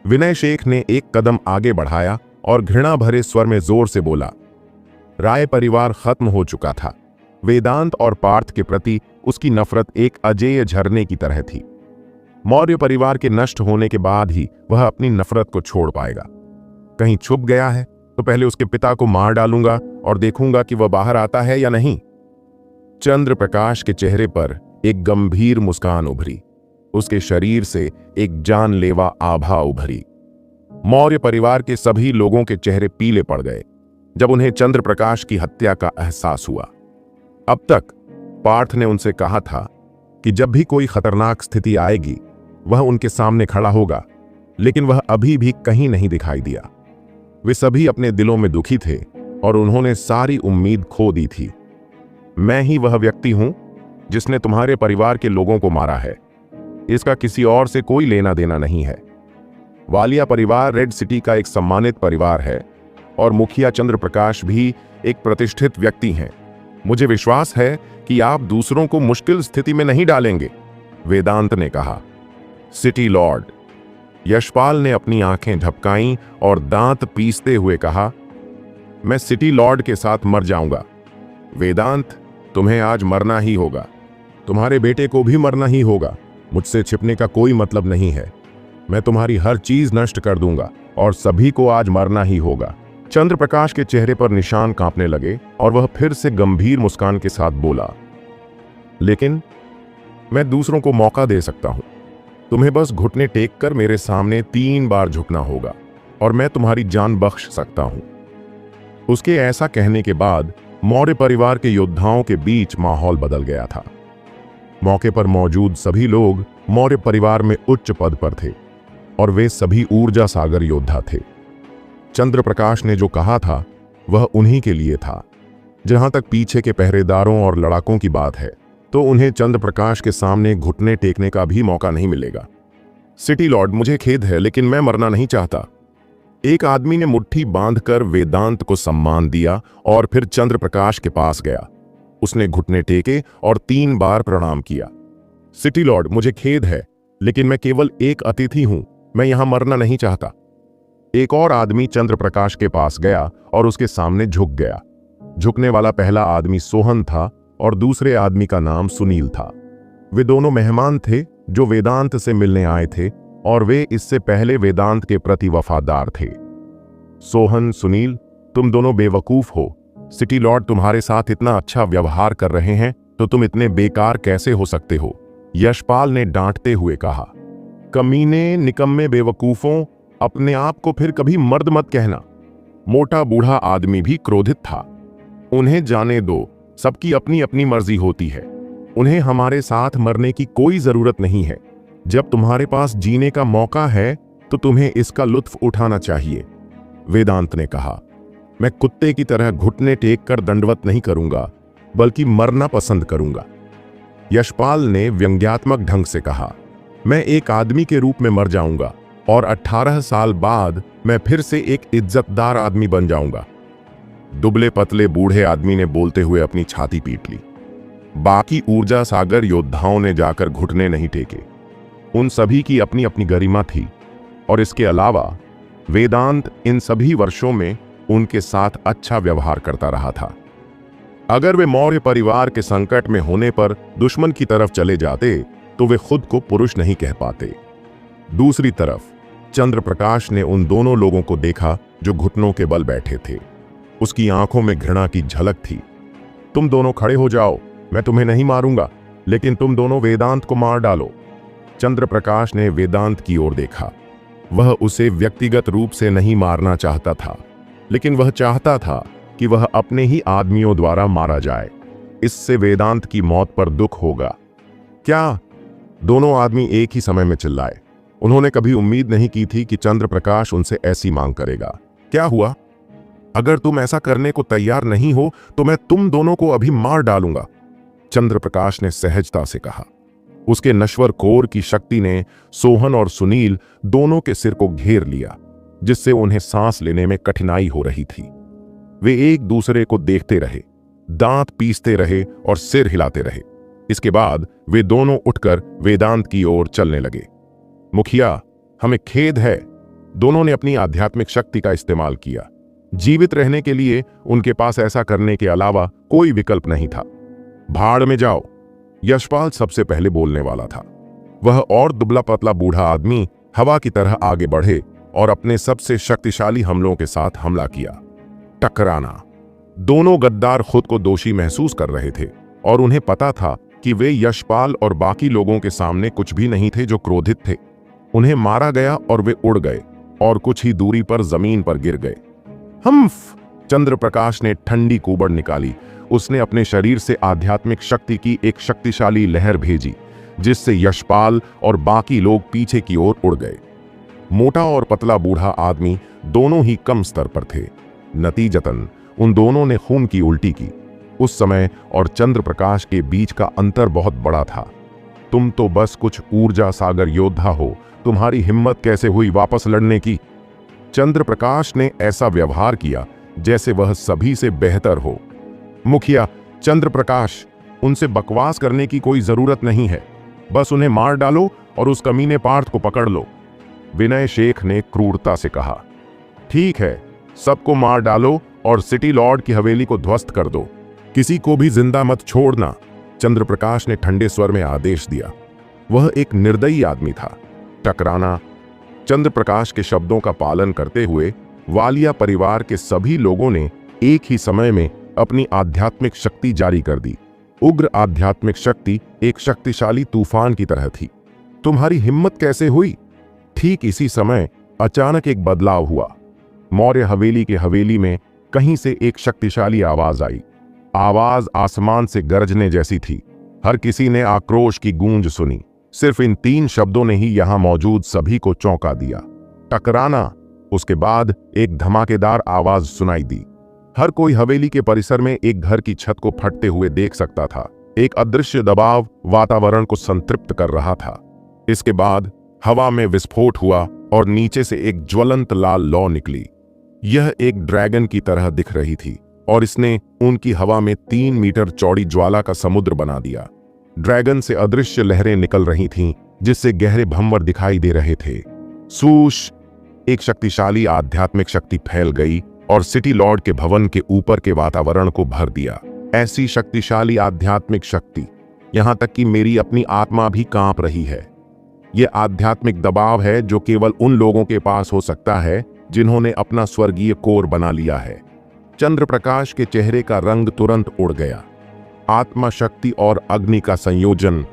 विनय शेख ने एक कदम आगे बढ़ाया और घृणा भरे स्वर में जोर से बोला, राय परिवार खत्म हो चुका था। वेदांत और पार्थ के प्रति उसकी नफरत एक अजेय झरने की तरह थी। मौर्य परिवार के नष्ट होने के बाद ही वह अपनी नफरत को छोड़ पाएगा। कहीं छुप गया है तो पहले उसके पिता को मार डालूंगा और देखूंगा कि वह बाहर आता है या नहीं। चंद्रप्रकाश के चेहरे पर एक गंभीर मुस्कान उभरी। उसके शरीर से एक जानलेवा आभा उभरी। मौर्य परिवार के सभी लोगों के चेहरे पीले पड़ गए जब उन्हें चंद्रप्रकाश की हत्या का एहसास हुआ। अब तक पार्थ ने उनसे कहा था कि जब भी कोई खतरनाक स्थिति आएगी वह उनके सामने खड़ा होगा, लेकिन वह अभी भी कहीं नहीं दिखाई दिया। वे सभी अपने दिलों में दुखी थे और उन्होंने सारी उम्मीद खो दी थी। मैं ही वह व्यक्ति हूं जिसने तुम्हारे परिवार के लोगों को मारा है, इसका किसी और से कोई लेना देना नहीं है। वालिया परिवार रेड सिटी का एक सम्मानित परिवार है और मुखिया चंद्रप्रकाश भी एक प्रतिष्ठित व्यक्ति हैं। मुझे विश्वास है कि आप दूसरों को मुश्किल स्थिति में नहीं डालेंगे, वेदांत ने कहा। सिटी लॉर्ड, यशपाल ने अपनी आंखें झपकाईं और दांत पीसते हुए कहा, मैं सिटी लॉर्ड के साथ मर जाऊंगा। वेदांत, तुम्हें आज मरना ही होगा, तुम्हारे बेटे को भी मरना ही होगा। मुझसे छिपने का कोई मतलब नहीं है। मैं तुम्हारी हर चीज नष्ट कर दूंगा और सभी को आज मरना ही होगा। चंद्रप्रकाश के चेहरे पर निशान कांपने लगे और वह फिर से गंभीर मुस्कान के साथ बोला, लेकिन मैं दूसरों को मौका दे सकता हूं। तुम्हें बस घुटने टेक कर मेरे सामने 3 बार झुकना होगा और मैं तुम्हारी जान बख्श सकता हूं। उसके ऐसा कहने के बाद मौर्य परिवार के योद्धाओं के बीच माहौल बदल गया था। मौके पर मौजूद सभी लोग मौर्य परिवार में उच्च पद पर थे और वे सभी ऊर्जा सागर योद्धा थे। चंद्रप्रकाश ने जो कहा था वह उन्हीं के लिए था। जहां तक पीछे के पहरेदारों और लड़ाकों की बात है तो उन्हें चंद्रप्रकाश के सामने घुटने टेकने का भी मौका नहीं मिलेगा। सिटी लॉर्ड, मुझे खेद है लेकिन मैं मरना नहीं चाहता। एक आदमी ने मुट्ठी बांधकर वेदांत को सम्मान दिया और फिर चंद्रप्रकाश के पास गया। उसने घुटने टेके और 3 बार प्रणाम किया। सिटी लॉर्ड, मुझे खेद है लेकिन मैं केवल एक अतिथि हूं, मैं यहां मरना नहीं चाहता। एक और आदमी चंद्रप्रकाश के पास गया और उसके सामने झुक गया। झुकने वाला पहला आदमी सोहन था और दूसरे आदमी का नाम सुनील था। वे दोनों मेहमान थे जो वेदांत से मिलने आए थे और वे इससे पहले वेदांत के प्रति वफादार थे। सोहन, सुनील, तुम दोनों बेवकूफ हो। सिटी लॉर्ड तुम्हारे साथ इतना अच्छा व्यवहार कर रहे हैं तो तुम इतने बेकार कैसे हो सकते हो, यशपाल ने डांटते हुए कहा। कमीने, निकम्मे बेवकूफों, अपने आप को फिर कभी मर्द मत कहना। मोटा बूढ़ा आदमी भी क्रोधित था। उन्हें जाने दो, सबकी अपनी अपनी मर्जी होती है। उन्हें हमारे साथ मरने की कोई जरूरत नहीं है। जब तुम्हारे पास जीने का मौका है तो तुम्हें इसका लुत्फ उठाना चाहिए, वेदांत ने कहा। मैं कुत्ते की तरह घुटने टेक कर दंडवत नहीं करूंगा। बल्कि मरना पसंद करूंगा। यशपाल ने व्यंग्यात्मक ढंग से कहा, मैं एक आदमी के रूप में मर जाऊंगा और 18 साल बाद मैं फिर से एक इज्जतदार आदमी बन जाऊंगा। दुबले पतले बूढ़े आदमी ने बोलते हुए अपनी छाती पीट ली। बाकी ऊर्जा सागर योद्धाओं ने जाकर घुटने नहीं टेके। उन सभी की अपनी अपनी गरिमा थी और इसके अलावा वेदांत इन सभी वर्षों में उनके साथ अच्छा व्यवहार करता रहा था। अगर वे मौर्य परिवार के संकट में होने पर दुश्मन की तरफ चले जाते तो वे खुद को पुरुष नहीं कह पाते। दूसरी तरफ चंद्रप्रकाश ने उन दोनों लोगों को देखा जो घुटनों के बल बैठे थे। उसकी आंखों में घृणा की झलक थी। तुम दोनों खड़े हो जाओ, मैं तुम्हें नहीं मारूंगा, लेकिन तुम दोनों वेदांत को मार डालो। चंद्रप्रकाश ने वेदांत की ओर देखा। वह उसे व्यक्तिगत रूप से नहीं मारना चाहता था, लेकिन वह चाहता था कि वह अपने ही आदमियों द्वारा मारा जाए। इससे वेदांत की मौत पर दुख होगा। क्या? दोनों आदमी एक ही समय में चिल्लाए। उन्होंने कभी उम्मीद नहीं की थी कि चंद्रप्रकाश उनसे ऐसी मांग करेगा। क्या हुआ? अगर तुम ऐसा करने को तैयार नहीं हो तो मैं तुम दोनों को अभी मार डालूंगा, चंद्रप्रकाश ने सहजता से कहा। उसके नश्वर कोर की शक्ति ने सोहन और सुनील दोनों के सिर को घेर लिया, जिससे उन्हें सांस लेने में कठिनाई हो रही थी। वे एक दूसरे को देखते रहे, दांत पीसते रहे और सिर हिलाते रहे। इसके बाद वे दोनों उठकर वेदांत की ओर चलने लगे। मुखिया, हमें खेद है। दोनों ने अपनी आध्यात्मिक शक्ति का इस्तेमाल किया। जीवित रहने के लिए उनके पास ऐसा करने के अलावा कोई विकल्प नहीं था। भाड़ में जाओ। यशपाल सबसे पहले बोलने वाला था। वह और दुबला पतला बूढ़ा आदमी हवा की तरह आगे बढ़े और अपने सबसे शक्तिशाली हमलों के साथ हमला किया। टकराना। दोनों गद्दार खुद को दोषी महसूस कर रहे थे और उन्हें पता था कि वे यशपाल और बाकी लोगों के सामने कुछ भी नहीं थे जो क्रोधित थे। उन्हें मारा गया और वे उड़ गए और कुछ ही दूरी पर जमीन पर गिर गए। हम्फ! चंद्रप्रकाश ने ठंडी कुबड़ निकाली। उसने अपने शरीर से आध्यात्मिक शक्ति की एक शक्तिशाली लहर भेजी, जिससे यशपाल और बाकी लोग पीछे की ओर उड़ गए। मोटा और पतला बूढ़ा आदमी दोनों ही कम स्तर पर थे। नतीजतन उन दोनों ने खून की उल्टी की। उस समय और चंद्रप्रकाश के बीच का अंतर बहुत बड़ा था। तुम तो बस कुछ ऊर्जा सागर योद्धा हो, तुम्हारी हिम्मत कैसे हुई वापस लड़ने की? चंद्रप्रकाश ने ऐसा व्यवहार किया जैसे वह सभी से बेहतर हो। मुखिया, चंद्रप्रकाश, उनसे बकवास करने की कोई जरूरत नहीं है। बस उन्हें मार डालो और उस कमीने पार्थ को पकड़ लो, विनय शेख ने क्रूरता से कहा। ठीक है, सबको मार डालो और सिटी लॉर्ड की हवेली को ध्वस्त कर दो। किसी को भी जिंदा मत छोड़ना, चंद्रप्रकाश ने ठंडे स्वर में आदेश दिया। वह एक निर्दयी आदमी था। टकराना। चंद्रप्रकाश के शब्दों का पालन करते हुए वालिया परिवार के सभी लोगों ने एक ही समय में अपनी आध्यात्मिक शक्ति जारी कर दी। उग्र आध्यात्मिक शक्ति एक शक्तिशाली तूफान की तरह थी। तुम्हारी हिम्मत कैसे हुई? ठीक इसी समय अचानक एक बदलाव हुआ। मौर्य हवेली के हवेली में कहीं से एक शक्तिशाली आवाज आई। आवाज आसमान से गरजने जैसी थी। हर किसी ने आक्रोश की गूंज सुनी। सिर्फ इन 3 शब्दों ने ही यहां मौजूद सभी को चौंका दिया। टकराना। उसके बाद एक धमाकेदार आवाज सुनाई दी। हर कोई हवेली के परिसर में एक घर की छत को फटते हुए देख सकता था। एक अदृश्य दबाव वातावरण को संतृप्त कर रहा था। इसके बाद हवा में विस्फोट हुआ और नीचे से एक ज्वलंत लाल लौ निकली। यह एक ड्रैगन की तरह दिख रही थी और इसने उनकी हवा में 3 मीटर चौड़ी ज्वाला का समुद्र बना दिया। ड्रैगन से अदृश्य लहरें निकल रही थीं, जिससे गहरे भंवर दिखाई दे रहे थे। सूश! एक शक्तिशाली आध्यात्मिक शक्ति फैल गई और सिटी लॉर्ड के भवन के ऊपर के वातावरण को भर दिया। ऐसी शक्तिशाली आध्यात्मिक शक्ति, यहां तक कि मेरी अपनी आत्मा भी कांप रही है। यह आध्यात्मिक दबाव है जो केवल उन लोगों के पास हो सकता है जिन्होंने अपना स्वर्गीय कोर बना लिया है। चंद्रप्रकाश के चेहरे का रंग तुरंत उड़ गया। आत्मा शक्ति और अग्नि का संयोजन,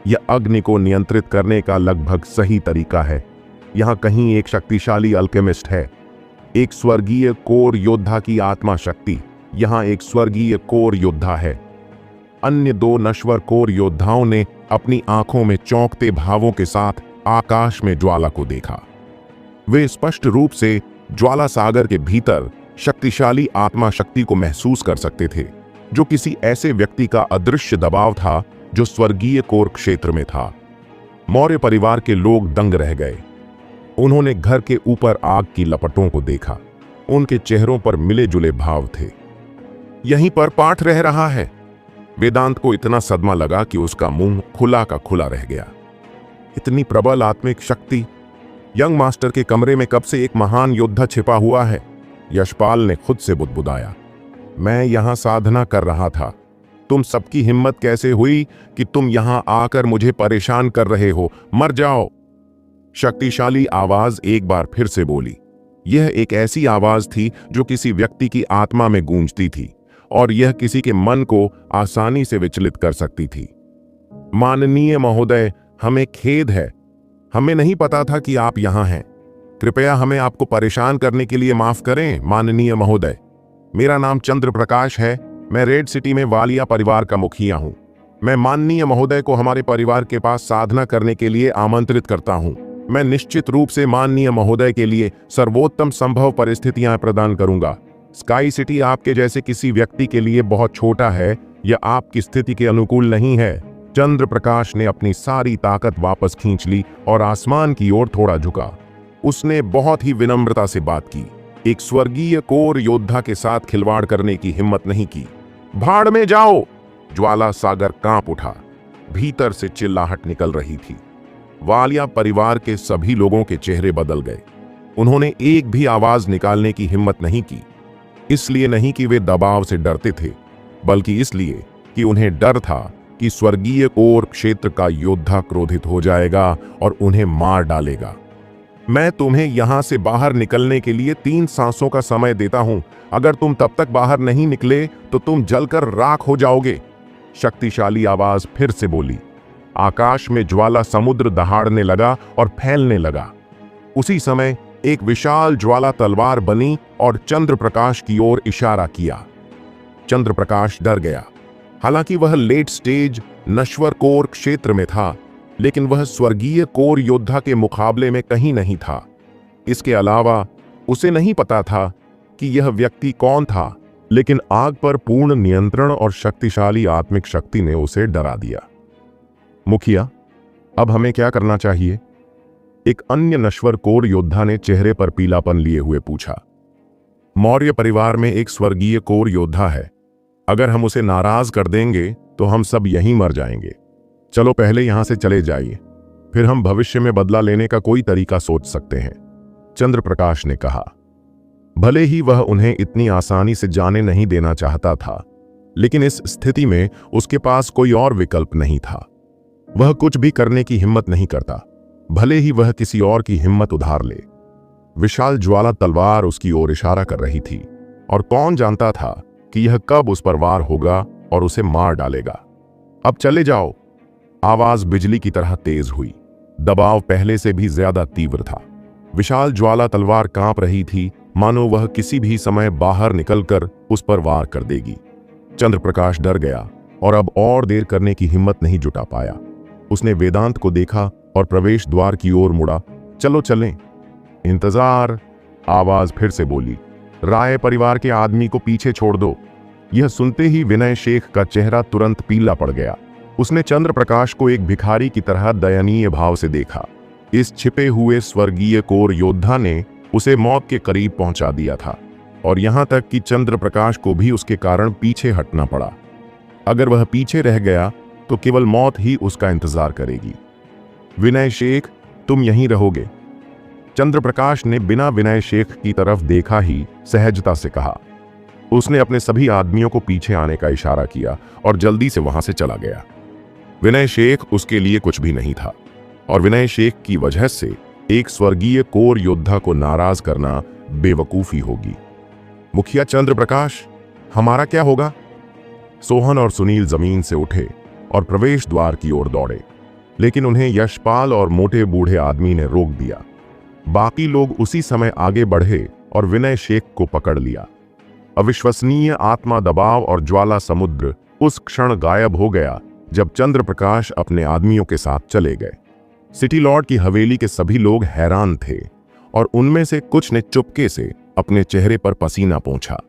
यह अग्नि को नियंत्रित करने का लगभग सही तरीका है। यहां कहीं एक शक्तिशाली अल्केमिस्ट है। एक स्वर्गीय कोर योद्धा की आत्मा शक्ति, यहां एक स्वर्गीय कोर योद्धा है। अन्य 2 नश्वर कोर योद्धाओं ने अपनी आंखों में चौंकते भावों के साथ आकाश में ज्वाला को देखा। वे स्पष्ट रूप से ज्वाला सागर के भीतर शक्तिशाली आत्मा शक्ति को महसूस कर सकते थे। जो किसी ऐसे व्यक्ति का अदृश्य दबाव था जो स्वर्गीय कोर क्षेत्र में था। मौर्य परिवार के लोग दंग रह गए। उन्होंने घर के ऊपर आग की लपटों को देखा। उनके चेहरों पर मिले जुले भाव थे। यहीं पर पाठ रह रहा है। वेदांत को इतना सदमा लगा कि उसका मुंह खुला का खुला रह गया। इतनी प्रबल आत्मिक शक्ति! यंग मास्टर के कमरे में कब से एक महान योद्धा छिपा हुआ है। यशपाल ने खुद से बुदबुदाया। मैं यहां साधना कर रहा था। तुम सबकी हिम्मत कैसे हुई कि तुम यहां आकर मुझे परेशान कर रहे हो? मर जाओ! शक्तिशाली आवाज एक बार फिर से बोली। यह एक ऐसी आवाज थी जो किसी व्यक्ति की आत्मा में गूंजती थी और यह किसी के मन को आसानी से विचलित कर सकती थी। माननीय महोदय, हमें खेद है। हमें नहीं पता था कि आप यहां हैं। कृपया हमें आपको परेशान करने के लिए माफ करें माननीय महोदय। मेरा नाम चंद्र प्रकाश है। मैं रेड सिटी में वालिया परिवार का मुखिया हूं। मैं माननीय महोदय को हमारे परिवार के पास साधना करने के लिए आमंत्रित करता हूं। मैं निश्चित रूप से माननीय महोदय के लिए सर्वोत्तम संभव परिस्थितियां प्रदान करूंगा। स्काई सिटी आपके जैसे किसी व्यक्ति के लिए बहुत छोटा है या आपकी स्थिति के अनुकूल नहीं है। चंद्र प्रकाश ने अपनी सारी ताकत वापस खींच ली और आसमान की ओर थोड़ा झुका। उसने बहुत ही विनम्रता से बात की। एक स्वर्गीय कोर योद्धा के साथ खिलवाड़ करने की हिम्मत नहीं की। भाड़ में जाओ! ज्वाला सागर कांप उठा। भीतर से चिल्लाहट निकल रही थी। वालिया परिवार के सभी लोगों के चेहरे बदल गए। उन्होंने एक भी आवाज निकालने की हिम्मत नहीं की। इसलिए नहीं कि वे दबाव से डरते थे, बल्कि इसलिए कि उन्हें डर था कि स्वर्गीय कोर क्षेत्र का योद्धा क्रोधित हो जाएगा और उन्हें मार डालेगा। मैं तुम्हें यहां से बाहर निकलने के लिए 3 सांसों का समय देता हूं। अगर तुम तब तक बाहर नहीं निकले तो तुम जलकर राख हो जाओगे। शक्तिशाली आवाज फिर से बोली। आकाश में ज्वाला समुद्र दहाड़ने लगा और फैलने लगा। उसी समय एक विशाल ज्वाला तलवार बनी और चंद्र प्रकाश की ओर इशारा किया। चंद्र प्रकाश डर गया। हालांकि वह लेट स्टेज नश्वर कोर क्षेत्र में था, लेकिन वह स्वर्गीय कोर योद्धा के मुकाबले में कहीं नहीं था। इसके अलावा उसे नहीं पता था कि यह व्यक्ति कौन था, लेकिन आग पर पूर्ण नियंत्रण और शक्तिशाली आत्मिक शक्ति ने उसे डरा दिया। मुखिया, अब हमें क्या करना चाहिए? एक अन्य नश्वर कोर योद्धा ने चेहरे पर पीलापन लिए हुए पूछा। मौर्य परिवार में एक स्वर्गीय कोर योद्धा है। अगर हम उसे नाराज कर देंगे तो हम सब यहीं मर जाएंगे। चलो पहले यहां से चले जाइए, फिर हम भविष्य में बदला लेने का कोई तरीका सोच सकते हैं, चंद्र प्रकाश ने कहा। भले ही वह उन्हें इतनी आसानी से जाने नहीं देना चाहता था, लेकिन इस स्थिति में उसके पास कोई और विकल्प नहीं था। वह कुछ भी करने की हिम्मत नहीं करता, भले ही वह किसी और की हिम्मत उधार ले। विशाल ज्वाला तलवार उसकी ओर इशारा कर रही थी और कौन जानता था कि यह कब उस पर वार होगा और उसे मार डालेगा। अब चले जाओ! आवाज बिजली की तरह तेज हुई। दबाव पहले से भी ज्यादा तीव्र था। विशाल ज्वाला तलवार कांप रही थी, मानो वह किसी भी समय बाहर निकलकर उस पर वार कर देगी। चंद्र प्रकाश डर गया और अब और देर करने की हिम्मत नहीं जुटा पाया। उसने वेदांत को देखा और प्रवेश द्वार की ओर मुड़ा। चलो चलें। इंतजार! आवाज फिर से बोली। राय परिवार के आदमी को पीछे छोड़ दो। यह सुनते ही विनय शेख का चेहरा तुरंत पीला पड़ गया। उसने चंद्र प्रकाश को एक भिखारी की तरह दयनीय भाव से देखा। इस छिपे हुए स्वर्गीय कोर योद्धा ने उसे मौत के करीब पहुंचा दिया था और यहां तक कि चंद्र प्रकाश को भी उसके कारण पीछे हटना पड़ा। अगर वह पीछे रह गया तो केवल मौत ही उसका इंतजार करेगी। विनय शेख, तुम यहीं रहोगे? चंद्र प्रकाश ने बिना विनय शेख की तरफ देखा ही सहजता से कहा। उसने अपने सभी आदमियों को पीछे आने का इशारा किया और जल्दी से वहां से चला गया। विनय शेख उसके लिए कुछ भी नहीं था और विनय शेख की वजह से एक स्वर्गीय कोर योद्धा को नाराज करना बेवकूफी होगी। मुखिया चंद्र प्रकाश, हमारा क्या होगा? सोहन और सुनील जमीन से उठे और प्रवेश द्वार की ओर दौड़े, लेकिन उन्हें यशपाल और मोटे बूढ़े आदमी ने रोक दिया। बाकी लोग उसी समय आगे बढ़े और विनय शेख को पकड़ लिया। अविश्वसनीय आत्मा दबाव और ज्वाला समुद्र उस क्षण गायब हो गया जब चंद्र प्रकाश अपने आदमियों के साथ चले गए। सिटी लॉर्ड की हवेली के सभी लोग हैरान थे और उनमें से कुछ ने चुपके से अपने चेहरे पर पसीना पोंछा।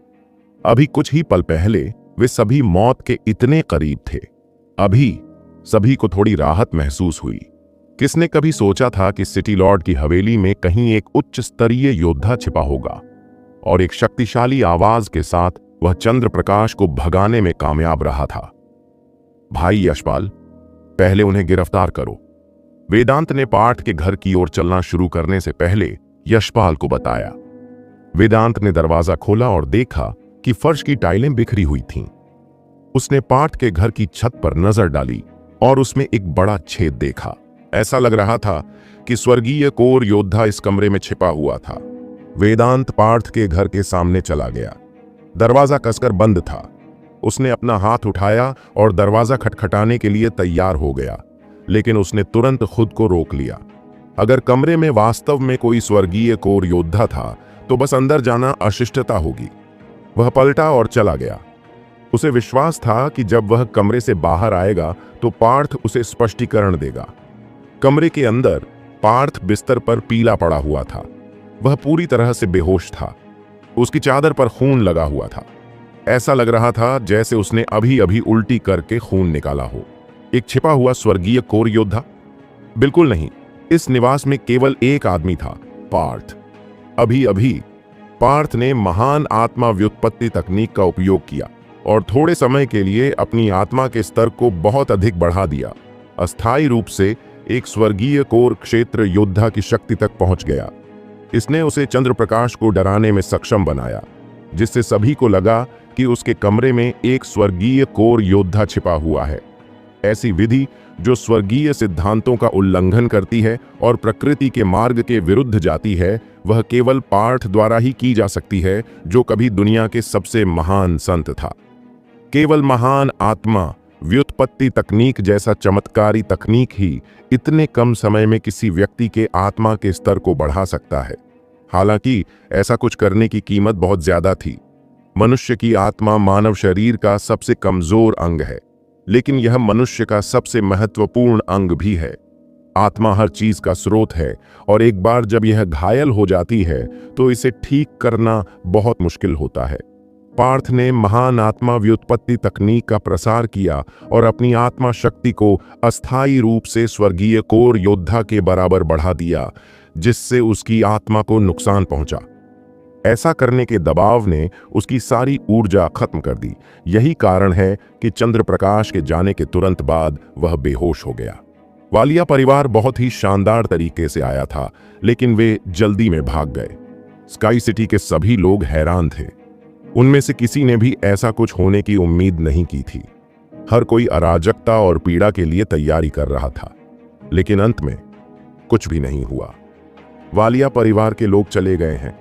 अभी कुछ ही पल पहले वे सभी मौत के इतने करीब थे। अभी सभी को थोड़ी राहत महसूस हुई। किसने कभी सोचा था कि सिटी लॉर्ड की हवेली में कहीं एक उच्च स्तरीय योद्धा छिपा होगा और एक शक्तिशाली आवाज के साथ वह चंद्र प्रकाश को भगाने में कामयाब रहा था। भाई यशपाल, पहले उन्हें गिरफ्तार करो, वेदांत ने पार्थ के घर की ओर चलना शुरू करने से पहले यशपाल को बताया। वेदांत ने दरवाजा खोला और देखा कि फर्श की टाइलें बिखरी हुई थीं। उसने पार्थ के घर की छत पर नजर डाली और उसमें एक बड़ा छेद देखा। ऐसा लग रहा था कि स्वर्गीय कोर योद्धा इस कमरे में छिपा हुआ था। वेदांत पार्थ के घर के सामने चला गया। दरवाजा कसकर बंद था। उसने अपना हाथ उठाया और दरवाजा खटखटाने के लिए तैयार हो गया, लेकिन उसने तुरंत खुद को रोक लिया। अगर कमरे में वास्तव में कोई स्वर्गीय कोर योद्धा था तो बस अंदर जाना अशिष्टता होगी। वह पलटा और चला गया। उसे विश्वास था कि जब वह कमरे से बाहर आएगा तो पार्थ उसे स्पष्टीकरण देगा। कमरे के अंदर पार्थ बिस्तर पर पीला पड़ा हुआ था। वह पूरी तरह से बेहोश था। उसकी चादर पर खून लगा हुआ था। ऐसा लग रहा था जैसे उसने अभी अभी उल्टी करके खून निकाला हो। एक छिपा हुआ स्वर्गीय कोर योद्धा? बिल्कुल नहीं। इस निवास में केवल एक आदमी था, पार्थ। अभी अभी पार्थ ने महान आत्मा व्युत्पत्ति तकनीक का उपयोग किया और थोड़े समय के लिए अपनी आत्मा के स्तर को बहुत अधिक बढ़ा दिया। अस्थायी रूप से एक स्वर्गीय कोर क्षेत्र योद्धा की शक्ति तक पहुंच गया। इसने उसे चंद्र प्रकाश को डराने में सक्षम बनाया, जिससे सभी को लगा कि उसके कमरे में एक स्वर्गीय कोर योद्धा छिपा हुआ है। ऐसी विधि जो स्वर्गीय सिद्धांतों का उल्लंघन करती है और प्रकृति के मार्ग के विरुद्ध जाती है, वह केवल पार्थ द्वारा ही की जा सकती है, जो कभी दुनिया के सबसे महान संत था। केवल महान आत्मा व्युत्पत्ति तकनीक जैसा चमत्कारी तकनीक ही इतने कम समय में किसी व्यक्ति के आत्मा के स्तर को बढ़ा सकता है। हालांकि ऐसा कुछ करने की कीमत बहुत ज्यादा थी। मनुष्य की आत्मा मानव शरीर का सबसे कमजोर अंग है, लेकिन यह मनुष्य का सबसे महत्वपूर्ण अंग भी है। आत्मा हर चीज का स्रोत है और एक बार जब यह घायल हो जाती है तो इसे ठीक करना बहुत मुश्किल होता है। पार्थ ने महान आत्मा व्युत्पत्ति तकनीक का प्रसार किया और अपनी आत्मा शक्ति को अस्थायी रूप से स्वर्गीय कोर योद्धा के बराबर बढ़ा दिया, जिससे उसकी आत्मा को नुकसान पहुंचा। ऐसा करने के दबाव ने उसकी सारी ऊर्जा खत्म कर दी। यही कारण है कि चंद्र प्रकाश के जाने के तुरंत बाद वह बेहोश हो गया। वालिया परिवार बहुत ही शानदार तरीके से आया था, लेकिन वे जल्दी में भाग गए। स्काई सिटी के सभी लोग हैरान थे। उनमें से किसी ने भी ऐसा कुछ होने की उम्मीद नहीं की थी। हर कोई अराजकता और पीड़ा के लिए तैयारी कर रहा था, लेकिन अंत में कुछ भी नहीं हुआ। वालिया परिवार के लोग चले गए हैं।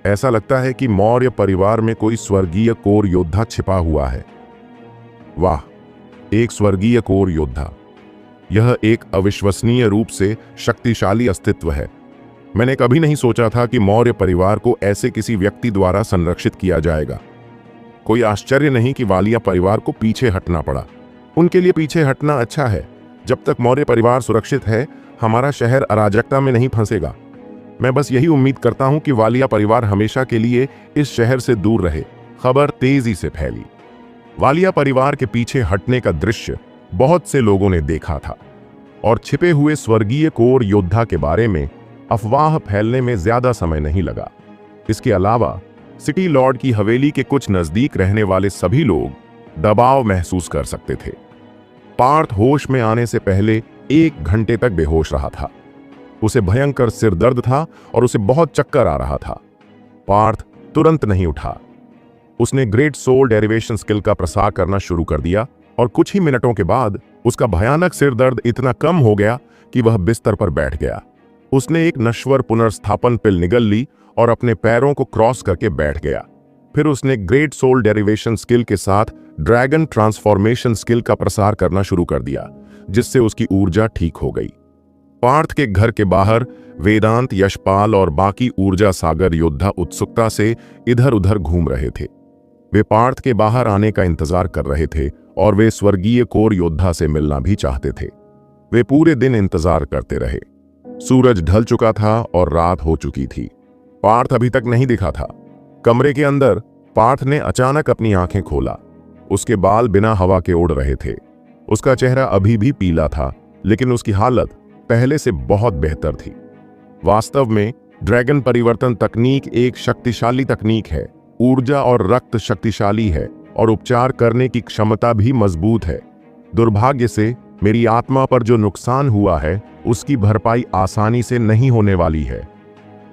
ऐसा लगता है कि मौर्य परिवार में कोई स्वर्गीय कोर योद्धा छिपा हुआ है। वाह, एक स्वर्गीय कोर योद्धा! यह एक अविश्वसनीय रूप से शक्तिशाली अस्तित्व है। मैंने कभी नहीं सोचा था कि मौर्य परिवार को ऐसे किसी व्यक्ति द्वारा संरक्षित किया जाएगा। कोई आश्चर्य नहीं कि वालिया परिवार को पीछे हटना पड़ा। उनके लिए पीछे हटना अच्छा है। जब तक मौर्य परिवार सुरक्षित है, हमारा शहर अराजकता में नहीं फंसेगा। मैं बस यही उम्मीद करता हूं कि वालिया परिवार हमेशा के लिए इस शहर से दूर रहे। खबर तेजी से फैली। वालिया परिवार के पीछे हटने का दृश्य बहुत से लोगों ने देखा था और छिपे हुए स्वर्गीय कोर योद्धा के बारे में अफवाह फैलने में ज्यादा समय नहीं लगा। इसके अलावा सिटी लॉर्ड की हवेली के कुछ नजदीक रहने वाले सभी लोग दबाव महसूस कर सकते थे। पार्थ होश में आने से पहले 1 घंटे तक बेहोश रहा था। उसे भयंकर सिर दर्द था और उसे बहुत चक्कर आ रहा था। पार्थ तुरंत नहीं उठा। उसने ग्रेट सोल डेरिवेशन स्किल का प्रसार करना शुरू कर दिया और कुछ ही मिनटों के बाद उसका भयानक सिर दर्द इतना कम हो गया कि वह बिस्तर पर बैठ गया। उसने एक नश्वर पुनर्स्थापन पिल निगल ली और अपने पैरों को क्रॉस करके बैठ गया। फिर उसने ग्रेट सोल डेरिवेशन स्किल के साथ ड्रैगन ट्रांसफॉर्मेशन स्किल का प्रसार करना शुरू कर दिया, जिससे उसकी ऊर्जा ठीक हो गई। पार्थ के घर के बाहर वेदांत, यशपाल और बाकी ऊर्जा सागर योद्धा उत्सुकता से इधर उधर घूम रहे थे। वे पार्थ के बाहर आने का इंतजार कर रहे थे और वे स्वर्गीय कोर योद्धा से मिलना भी चाहते थे। वे पूरे दिन इंतजार करते रहे। सूरज ढल चुका था और रात हो चुकी थी। पार्थ अभी तक नहीं दिखा था। कमरे के अंदर पार्थ ने अचानक अपनी आंखें खोला। उसके बाल बिना हवा के उड़ रहे थे। उसका चेहरा अभी भी पीला था, लेकिन उसकी हालत पहले से बहुत बेहतर थी। वास्तव में ड्रैगन परिवर्तन तकनीक एक शक्तिशाली तकनीक है। ऊर्जा और रक्त शक्तिशाली है और उपचार करने की क्षमता भी मजबूत है। दुर्भाग्य से मेरी आत्मा पर जो नुकसान हुआ है उसकी भरपाई आसानी से नहीं होने वाली है,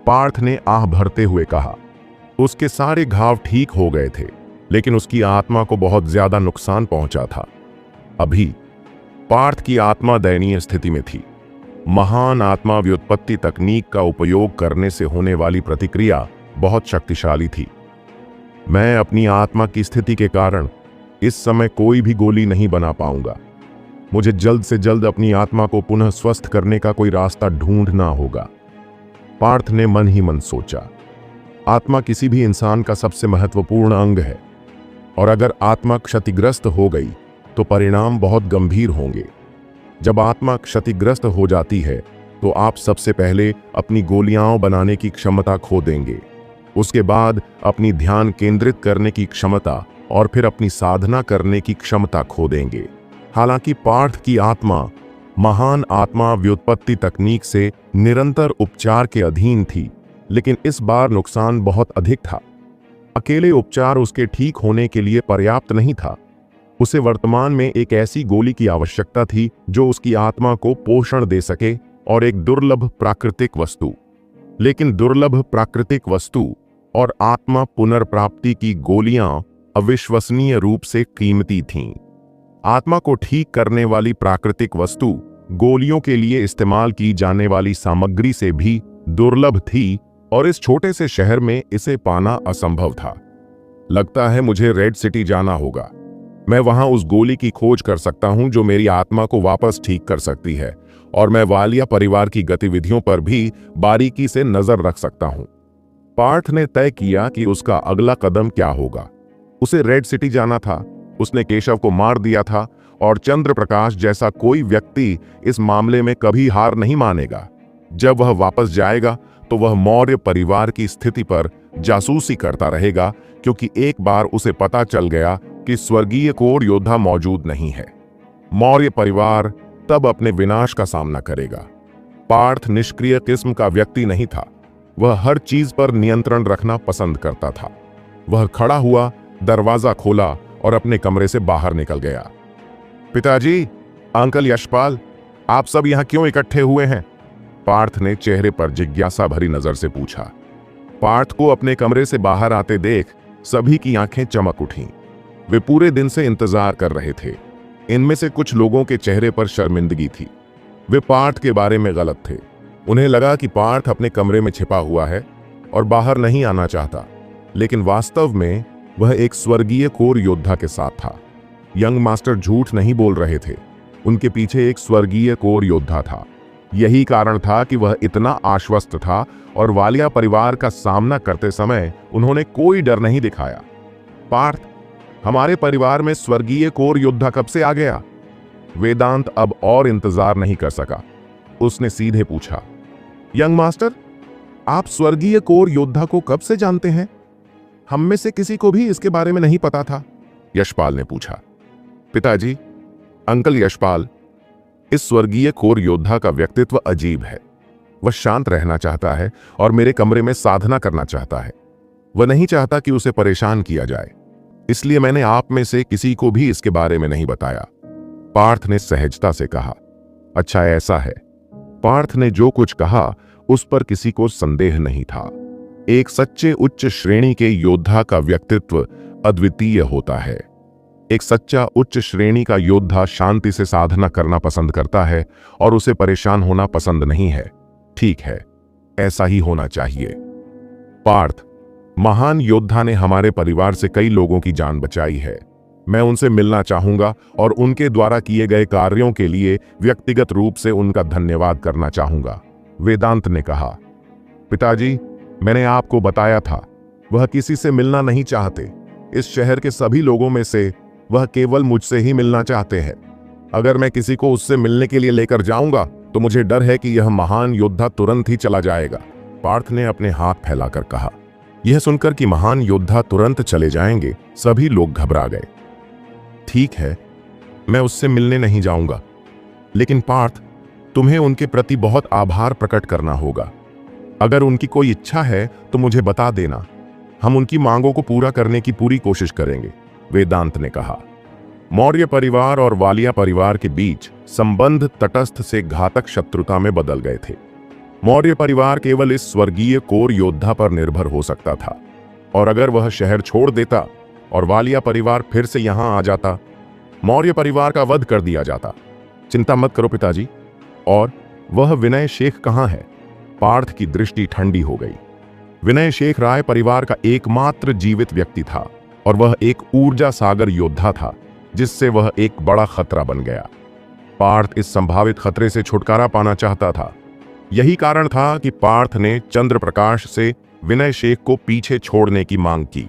पार्थ ने आह भरते हुए कहा। उसके सारे घाव ठीक हो गए थे, लेकिन उसकी आत्मा को बहुत ज्यादा नुकसान पहुंचा था। अभी पार्थ की आत्मा दयनीय स्थिति में थी। महान आत्मा व्युत्पत्ति तकनीक का उपयोग करने से होने वाली प्रतिक्रिया बहुत शक्तिशाली थी। मैं अपनी आत्मा की स्थिति के कारण इस समय कोई भी गोली नहीं बना पाऊंगा। मुझे जल्द से जल्द अपनी आत्मा को पुनः स्वस्थ करने का कोई रास्ता ढूंढना होगा, पार्थ ने मन ही मन सोचा। आत्मा किसी भी इंसान का सबसे महत्वपूर्ण अंग है, और अगर आत्मा क्षतिग्रस्त हो गई तो परिणाम बहुत गंभीर होंगे। जब आत्मा क्षतिग्रस्त हो जाती है तो आप सबसे पहले अपनी गोलियां बनाने की क्षमता खो देंगे, उसके बाद अपनी ध्यान केंद्रित करने की क्षमता और फिर अपनी साधना करने की क्षमता खो देंगे। हालांकि पार्थ की आत्मा महान आत्मा व्युत्पत्ति तकनीक से निरंतर उपचार के अधीन थी, लेकिन इस बार नुकसान बहुत अधिक था। अकेले उपचार उसके ठीक होने के लिए पर्याप्त नहीं था। उसे वर्तमान में एक ऐसी गोली की आवश्यकता थी जो उसकी आत्मा को पोषण दे सके, और एक दुर्लभ प्राकृतिक वस्तु। लेकिन दुर्लभ प्राकृतिक वस्तु और आत्मा पुनर्प्राप्ति की गोलियां अविश्वसनीय रूप से कीमती थीं। आत्मा को ठीक करने वाली प्राकृतिक वस्तु गोलियों के लिए इस्तेमाल की जाने वाली सामग्री से भी दुर्लभ थी, और इस छोटे से शहर में इसे पाना असंभव था। लगता है मुझे रेड सिटी जाना होगा। मैं वहां उस गोली की खोज कर सकता हूं जो मेरी आत्मा को वापस ठीक कर सकती है, और मैं वालिया परिवार की गतिविधियों पर भी बारीकी से नजर रख सकता हूं। पार्थ ने तय किया कि उसका अगला कदम क्या होगा। उसे रेड सिटी जाना था। उसने केशव को मार दिया था, और चंद्र प्रकाश जैसा कोई व्यक्ति इस मामले में कभी हार नहीं मानेगा। जब वह वापस जाएगा तो वह मौर्य परिवार की स्थिति पर जासूसी करता रहेगा, क्योंकि एक बार उसे पता चल गया कि स्वर्गीय कोर योद्धा मौजूद नहीं है। मौर्य परिवार तब अपने विनाश का सामना करेगा। पार्थ निष्क्रिय किस्म का व्यक्ति नहीं था। वह हर चीज पर नियंत्रण रखना पसंद करता था। वह खड़ा हुआ, दरवाजा खोला और अपने कमरे से बाहर निकल गया। पिताजी, अंकल यशपाल, आप सब यहां क्यों इकट्ठे हुए हैं? पार्थ ने चेहरे पर जिज्ञासा भरी नजर से पूछा। पार्थ को अपने कमरे से बाहर आते देख सभी की आंखें चमक उठीं। वे पूरे दिन से इंतजार कर रहे थे। इनमें से कुछ लोगों के चेहरे पर शर्मिंदगी थी। वे पार्थ के बारे में गलत थे। उन्हें लगा कि पार्थ अपने कमरे में छिपा हुआ है और बाहर नहीं आना चाहता, लेकिन वास्तव में वह एक स्वर्गीय कोर योद्धा के साथ था। यंग मास्टर झूठ नहीं बोल रहे थे। उनके पीछे एक स्वर्गीय कोर योद्धा था। यही कारण था कि वह इतना आश्वस्त था, और वालिया परिवार का सामना करते समय उन्होंने कोई डर नहीं दिखाया। पार्थ, हमारे परिवार में स्वर्गीय कोर योद्धा कब से आ गया? वेदांत अब और इंतजार नहीं कर सका। उसने सीधे पूछा, यंग मास्टर, आप स्वर्गीय कोर योद्धा को कब से जानते हैं? हम में से किसी को भी इसके बारे में नहीं पता था, यशपाल ने पूछा। पिताजी, अंकल यशपाल, इस स्वर्गीय कोर योद्धा का व्यक्तित्व अजीब है। वह शांत रहना चाहता है और मेरे कमरे में साधना करना चाहता है। वह नहीं चाहता कि उसे परेशान किया जाए, इसलिए मैंने आप में से किसी को भी इसके बारे में नहीं बताया, पार्थ ने सहजता से कहा। अच्छा, ऐसा है। पार्थ ने जो कुछ कहा उस पर किसी को संदेह नहीं था। एक सच्चे उच्च श्रेणी के योद्धा का व्यक्तित्व अद्वितीय होता है। एक सच्चा उच्च श्रेणी का योद्धा शांति से साधना करना पसंद करता है और उसे परेशान होना पसंद नहीं है। ठीक है, ऐसा ही होना चाहिए। पार्थ, महान योद्धा ने हमारे परिवार से कई लोगों की जान बचाई है। मैं उनसे मिलना चाहूंगा और उनके द्वारा किए गए कार्यों के लिए व्यक्तिगत रूप से उनका धन्यवाद करना चाहूंगा, वेदांत ने कहा। पिताजी, मैंने आपको बताया था, वह किसी से मिलना नहीं चाहते। इस शहर के सभी लोगों में से वह केवल मुझसे ही मिलना चाहते हैं। अगर मैं किसी को उससे मिलने के लिए लेकर जाऊंगा तो मुझे डर है कि यह महान योद्धा तुरंत ही चला जाएगा, पार्थ ने अपने हाथ फैलाकर कहा। यह सुनकर कि महान योद्धा तुरंत चले जाएंगे, सभी लोग घबरा गए। ठीक है, मैं उससे मिलने नहीं जाऊंगा, लेकिन पार्थ, तुम्हें उनके प्रति बहुत आभार प्रकट करना होगा। अगर उनकी कोई इच्छा है तो मुझे बता देना, हम उनकी मांगों को पूरा करने की पूरी कोशिश करेंगे, वेदांत ने कहा। मौर्य परिवार और वालिया परिवार के बीच संबंध तटस्थ से घातक शत्रुता में बदल गए थे। मौर्य परिवार केवल इस स्वर्गीय कोर योद्धा पर निर्भर हो सकता था, और अगर वह शहर छोड़ देता और वालिया परिवार फिर से यहां आ जाता, मौर्य परिवार का वध कर दिया जाता। चिंता मत करो पिताजी। और वह विनय शेख कहां है? पार्थ की दृष्टि ठंडी हो गई। विनय शेख राय परिवार का एकमात्र जीवित व्यक्ति था, और वह एक ऊर्जा सागर योद्धा था, जिससे वह एक बड़ा खतरा बन गया। पार्थ इस संभावित खतरे से छुटकारा पाना चाहता था। यही कारण था कि पार्थ ने चंद्र प्रकाश से विनय शेख को पीछे छोड़ने की मांग की।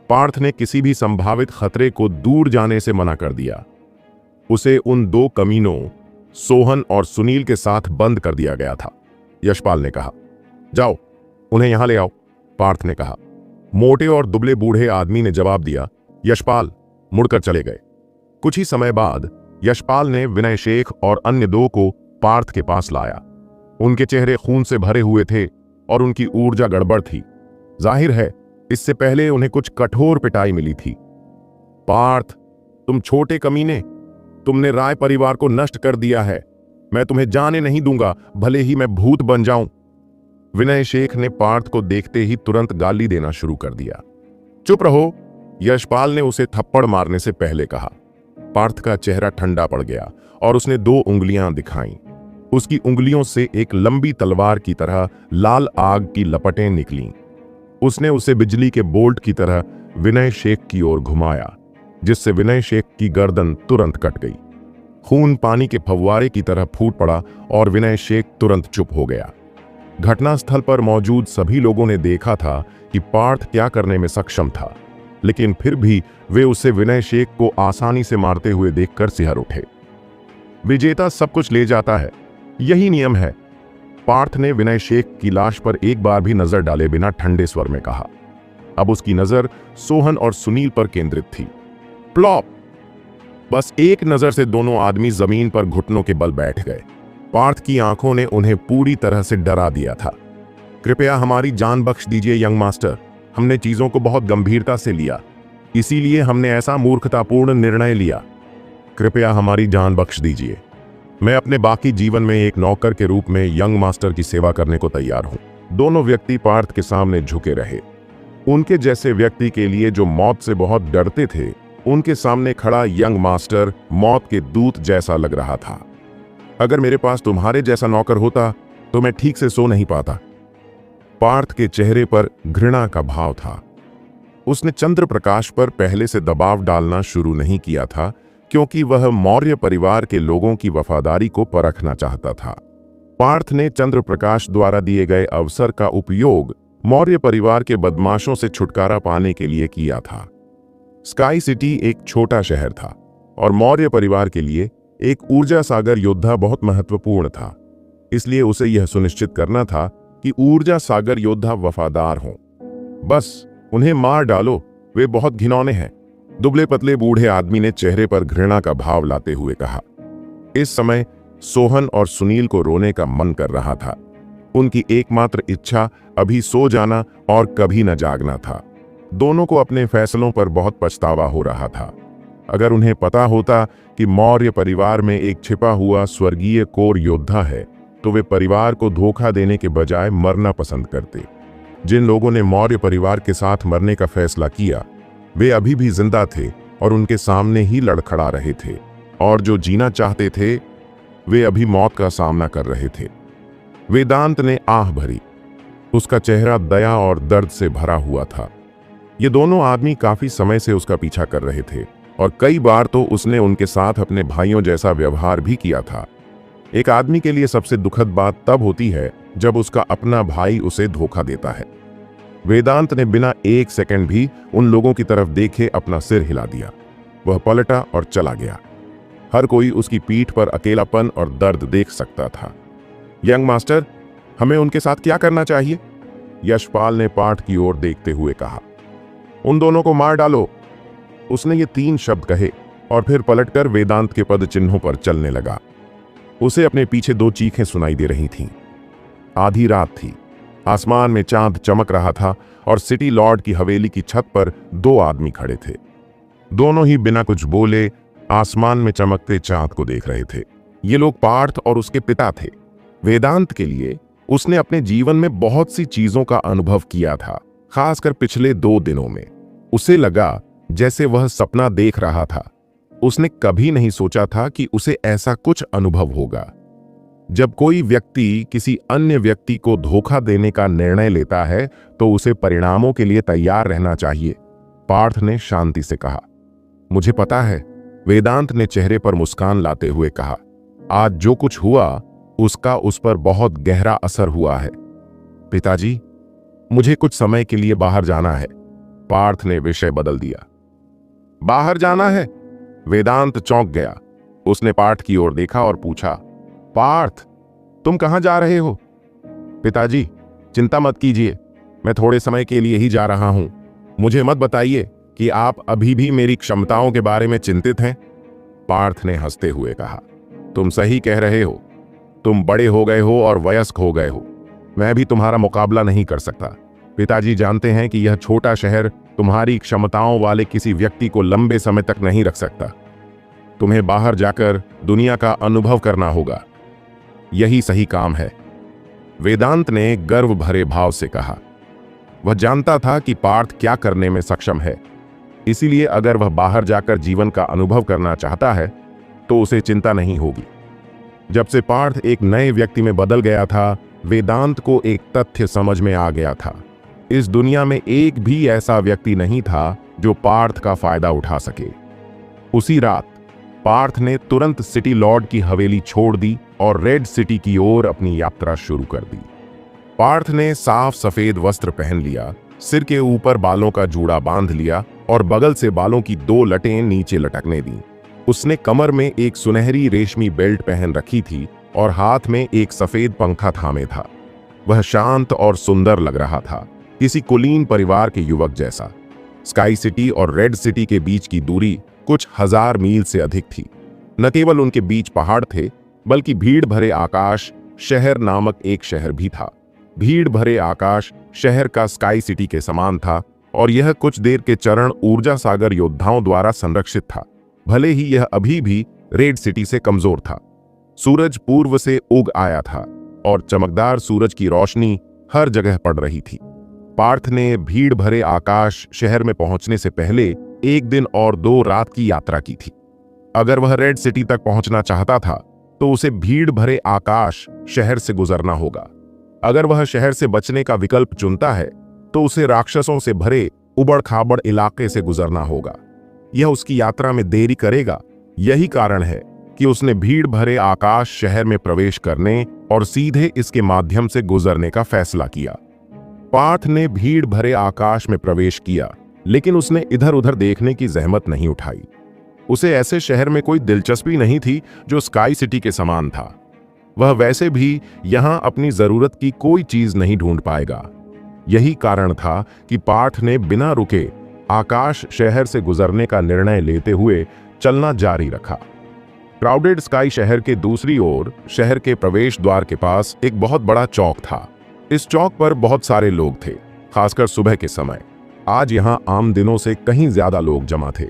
पार्थ ने किसी भी संभावित खतरे को दूर जाने से मना कर दिया। उसे उन दो कमीनों सोहन और सुनील के साथ बंद कर दिया गया था। यशपाल ने कहा, जाओ उन्हें यहां ले आओ, पार्थ ने कहा। मोटे और दुबले बूढ़े आदमी ने जवाब दिया। यशपाल मुड़कर चले गए। कुछ ही समय बाद यशपाल ने विनय शेख और अन्य दो को पार्थ के पास लाया। उनके चेहरे खून से भरे हुए थे और उनकी ऊर्जा गड़बड़ थी। जाहिर है इससे पहले उन्हें कुछ कठोर पिटाई मिली थी। पार्थ, तुम छोटे कमीने, तुमने राय परिवार को नष्ट कर दिया है। मैं तुम्हें जाने नहीं दूंगा, भले ही मैं भूत बन जाऊं। विनय शेख ने पार्थ को देखते ही तुरंत गाली देना शुरू कर दिया। चुप रहो, यशपाल ने उसे थप्पड़ मारने से पहले कहा। पार्थ का चेहरा ठंडा पड़ गया और उसने दो उंगलियां दिखाईं। उसकी उंगलियों से एक लंबी तलवार की तरह लाल आग की लपटें निकलीं। उसने उसे बिजली के बोल्ट की तरह विनय शेख की ओर घुमाया, जिससे विनय शेख की गर्दन तुरंत कट गई। खून पानी के फव्वारे की तरह फूट पड़ा और विनय शेख तुरंत चुप हो गया। घटनास्थल पर मौजूद सभी लोगों ने देखा था कि पार्थ क्या करने में सक्षम था, लेकिन फिर भी वे उसे विनय शेख को आसानी से मारते हुए देखकर सिहर उठे। विजेता सब कुछ ले जाता है, यही नियम है, पार्थ ने विनय शेख की लाश पर एक बार भी नजर डाले बिना ठंडे स्वर में कहा। अब उसकी नजर सोहन और सुनील पर केंद्रित थी। प्लॉप! बस एक नजर से दोनों आदमी जमीन पर घुटनों के बल बैठ गए। पार्थ की आंखों ने उन्हें पूरी तरह से डरा दिया था। कृपया हमारी जान बख्श दीजिए यंग मास्टर, हमने चीजों को बहुत गंभीरता से लिया, इसीलिए हमने ऐसा मूर्खतापूर्ण निर्णय लिया। कृपया हमारी जान बख्श दीजिए। मैं अपने बाकी जीवन में एक नौकर के रूप में यंग मास्टर की सेवा करने को तैयार हूं। दोनों व्यक्ति पार्थ के सामने झुके रहे। उनके जैसे व्यक्ति के लिए जो मौत से बहुत डरते थे, उनके सामने खड़ा यंग मास्टर मौत के दूत जैसा लग रहा था। अगर मेरे पास तुम्हारे जैसा नौकर होता तो मैं ठीक से सो नहीं पाता। पार्थ के चेहरे पर घृणा का भाव था। उसने चंद्र प्रकाश पर पहले से दबाव डालना शुरू नहीं किया था, क्योंकि वह मौर्य परिवार के लोगों की वफादारी को परखना चाहता था। पार्थ ने चंद्र प्रकाश द्वारा दिए गए अवसर का उपयोग मौर्य परिवार के बदमाशों से छुटकारा पाने के लिए किया था। स्काई सिटी एक छोटा शहर था और मौर्य परिवार के लिए एक ऊर्जा सागर योद्धा बहुत महत्वपूर्ण था। इसलिए उसे यह सुनिश्चित करना था कि ऊर्जा सागर योद्धा वफादार हों। बस उन्हें मार डालो, वे बहुत घिनौने हैं, दुबले पतले बूढ़े आदमी ने चेहरे पर घृणा का भाव लाते हुए कहा। इस समय सोहन और सुनील को रोने का मन कर रहा था। उनकी एकमात्र इच्छा अभी सो जाना और कभी न जागना था। दोनों को अपने फैसलों पर बहुत पछतावा हो रहा था। अगर उन्हें पता होता कि मौर्य परिवार में एक छिपा हुआ स्वर्गीय कोर योद्धा है, तो वे परिवार को धोखा देने के बजाय मरना पसंद करते। जिन लोगों ने मौर्य परिवार के साथ मरने का फैसला किया, वे अभी भी जिंदा थे और उनके सामने ही लड़खड़ा रहे थे, और जो जीना चाहते थे वे अभी मौत का सामना कर रहे थे। वेदांत ने आह भरी। उसका चेहरा दया और दर्द से भरा हुआ था। ये दोनों आदमी काफी समय से उसका पीछा कर रहे थे और कई बार तो उसने उनके साथ अपने भाइयों जैसा व्यवहार भी किया था। एक आदमी के लिए सबसे दुखद बात तब होती है जब उसका अपना भाई उसे धोखा देता है। वेदांत ने बिना एक सेकंड भी उन लोगों की तरफ देखे अपना सिर हिला दिया। वह पलटा और चला गया। हर कोई उसकी पीठ पर अकेलापन और दर्द देख सकता था। यंग मास्टर, हमें उनके साथ क्या करना चाहिए? यशपाल ने पार्थ की ओर देखते हुए कहा। उन दोनों को मार डालो। उसने ये 3 शब्द कहे। और फिर पलटकर वेदांत के पद चिन्हों पर चलने लगा। उसे अपने पीछे 2 चीखें सुनाई दे रही थीं। आधी रात थी, आसमान में चांद चमक रहा था और सिटी लॉर्ड की हवेली की छत पर 2 आदमी खड़े थे। दोनों ही बिना कुछ बोले आसमान में चमकते चांद को देख रहे थे। ये लोग पार्थ और उसके पिता थे। वेदांत के लिए उसने अपने जीवन में बहुत सी चीजों का अनुभव किया था, खासकर पिछले 2 दिनों में। उसे लगा जैसे वह सपना देख रहा था। उसने कभी नहीं सोचा था कि उसे ऐसा कुछ अनुभव होगा। जब कोई व्यक्ति किसी अन्य व्यक्ति को धोखा देने का निर्णय लेता है तो उसे परिणामों के लिए तैयार रहना चाहिए, पार्थ ने शांति से कहा। मुझे पता है, वेदांत ने चेहरे पर मुस्कान लाते हुए कहा। आज जो कुछ हुआ उसका उस पर बहुत गहरा असर हुआ है। पिताजी, मुझे कुछ समय के लिए बाहर जाना है, पार्थ ने विषय बदल दिया। बाहर जाना है? वेदांत चौंक गया। उसने पार्थ की ओर देखा और पूछा, पार्थ, तुम कहां जा रहे हो? पिताजी, चिंता मत कीजिए, मैं थोड़े समय के लिए ही जा रहा हूं। मुझे मत बताइए कि आप अभी भी मेरी क्षमताओं के बारे में चिंतित हैं, पार्थ ने हंसते हुए कहा। तुम सही कह रहे हो, तुम बड़े हो गए हो और वयस्क हो गए हो। मैं भी तुम्हारा मुकाबला नहीं कर सकता। पिताजी जानते हैं कि यह छोटा शहर तुम्हारी क्षमताओं वाले किसी व्यक्ति को लंबे समय तक नहीं रख सकता। तुम्हें बाहर जाकर दुनिया का अनुभव करना होगा, यही सही काम है, वेदांत ने गर्व भरे भाव से कहा। वह जानता था कि पार्थ क्या करने में सक्षम है, इसीलिए अगर वह बाहर जाकर जीवन का अनुभव करना चाहता है तो उसे चिंता नहीं होगी। जब से पार्थ एक नए व्यक्ति में बदल गया था, वेदांत को एक तथ्य समझ में आ गया था। इस दुनिया में एक भी ऐसा व्यक्ति नहीं था जो पार्थ का फायदा उठा सके। उसी रात पार्थ ने तुरंत सिटी लॉर्ड की हवेली छोड़ दी और रेड सिटी की ओर अपनी यात्रा शुरू कर दी। पार्थ ने साफ सफेद वस्त्र पहन लिया, सिर के ऊपर बालों का जूड़ा बांध लिया और बगल से बालों की 2 लटें नीचे लटकने दी। उसने कमर में एक सुनहरी रेशमी बेल्ट पहन रखी थी और हाथ में एक सफेद पंखा थामे था। वह शांत और सुंदर लग रहा था, किसी कुलीन परिवार के युवक जैसा। स्काई सिटी और रेड सिटी के बीच की दूरी कुछ 1000 मील से अधिक थी। न केवल उनके बीच पहाड़ थे, बल्कि भीड़ भरे आकाश शहर नामक एक शहर भी था। भीड़ भरे आकाश शहर का स्काई सिटी के समान था और यह कुछ देर के चरण ऊर्जा सागर योद्धाओं द्वारा संरक्षित था, भले ही यह अभी भी रेड सिटी से कमजोर था। सूरज पूर्व से उग आया था और चमकदार सूरज की रोशनी हर जगह पड़ रही थी। पार्थ ने भीड़ भरे आकाश शहर में पहुंचने से पहले 1 दिन और 2 रात की यात्रा की थी। अगर वह रेड सिटी तक पहुंचना चाहता था तो उसे भीड़ भरे आकाश शहर से गुजरना होगा। अगर वह शहर से बचने का विकल्प चुनता है तो उसे राक्षसों से भरे उबड़-खाबड़ इलाके से गुजरना होगा। यह उसकी यात्रा में देरी करेगा। यही कारण है कि उसने भीड़ भरे आकाश शहर में प्रवेश करने और सीधे इसके माध्यम से गुजरने का फैसला किया। पार्थ ने भीड़ भरे आकाश में प्रवेश किया, लेकिन उसने इधर उधर देखने की जहमत नहीं उठाई। उसे ऐसे शहर में कोई दिलचस्पी नहीं थी जो स्काई सिटी के समान था। वह वैसे भी यहां अपनी जरूरत की कोई चीज नहीं ढूंढ पाएगा। यही कारण था कि पार्थ ने बिना रुके आकाश शहर से गुजरने का निर्णय लेते हुए चलना जारी रखा। क्राउडेड स्काई शहर के दूसरी ओर शहर के प्रवेश द्वार के पास एक बहुत बड़ा चौक था। इस चौक पर बहुत सारे लोग थे, खासकर सुबह के समय। आज यहां आम दिनों से कहीं ज्यादा लोग जमा थे।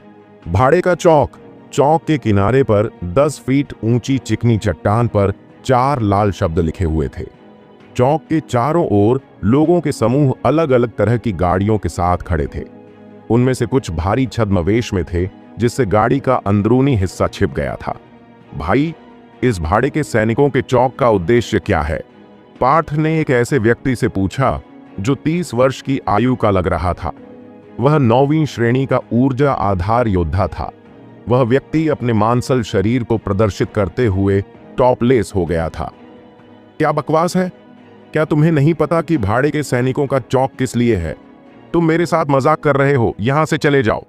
भाड़े का चौक। चौक के किनारे पर 10 फीट ऊंची चिकनी चट्टान पर 4 लाल शब्द लिखे हुए थे। चौक के चारों ओर लोगों के समूह अलग अलग तरह की गाड़ियों के साथ खड़े थे। उनमें से कुछ भारी छद्मवेश में थे, जिससे गाड़ी का अंदरूनी हिस्सा छिप गया था। भाई, इस भाड़े के सैनिकों के चौक का उद्देश्य क्या है? पार्थ ने एक ऐसे व्यक्ति से पूछा जो 30 वर्ष की आयु का लग रहा था। वह 9वीं श्रेणी का ऊर्जा आधार योद्धा था। वह व्यक्ति अपने मांसल शरीर को प्रदर्शित करते हुए टॉपलेस हो गया था। क्या बकवास है? क्या तुम्हें नहीं पता कि भाड़े के सैनिकों का चौक किस लिए है? तुम मेरे साथ मजाक कर रहे हो, यहां से चले जाओ।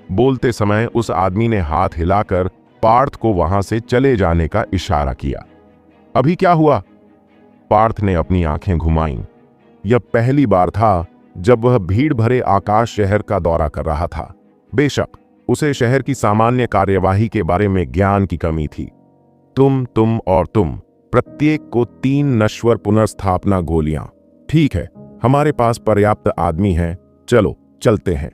बोलते समय उस आदमी ने हाथ हिलाकर पार्थ को वहां से चले जाने का इशारा किया। अभी क्या हुआ? पार्थ ने अपनी आंखें घुमाईं। यह पहली बार था जब वह भीड़ भरे आकाश शहर का दौरा कर रहा था। बेशक उसे शहर की सामान्य कार्यवाही के बारे में ज्ञान की कमी थी। तुम और तुम, प्रत्येक को 3 नश्वर पुनर्स्थापना गोलियां। ठीक है, हमारे पास पर्याप्त आदमी हैं, चलो चलते हैं।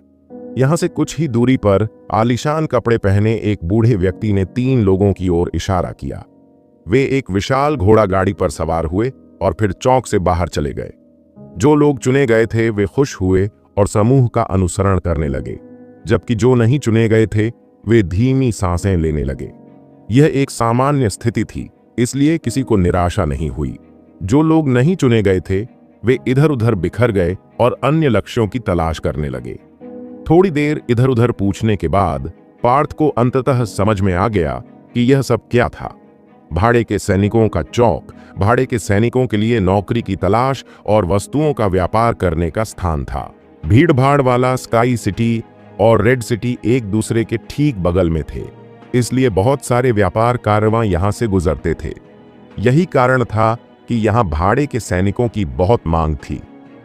यहां से कुछ ही दूरी पर आलीशान कपड़े पहने एक बूढ़े व्यक्ति ने 3 लोगों की ओर इशारा किया। वे एक विशाल घोड़ा गाड़ी पर सवार हुए और फिर चौक से बाहर चले गए। जो लोग चुने गए थे वे खुश हुए और समूह का अनुसरण करने लगे, जबकि जो नहीं चुने गए थे वे धीमी सांसें लेने लगे। यह एक सामान्य स्थिति थी, इसलिए किसी को निराशा नहीं हुई। जो लोग नहीं चुने गए थे वे इधर उधर बिखर गए और अन्य लक्ष्यों की तलाश करने लगे। थोड़ी देर इधर उधर पूछने के बाद पार्थ को अंततः समझ में आ गया कि यह सब क्या था। भाड़े के सैनिकों का चौक भाड़े के सैनिकों के लिए नौकरी की तलाश और वस्तुओं का व्यापार करने का स्थान था। भीड़ भाड़ वाला स्काई सिटी और रेड सिटी एक दूसरे के ठीक बगल में थे, इसलिए बहुत सारे व्यापार कारवां यहां से गुजरते थे। यही कारण था कि यहां भाड़े के सैनिकों की बहुत मांग थी।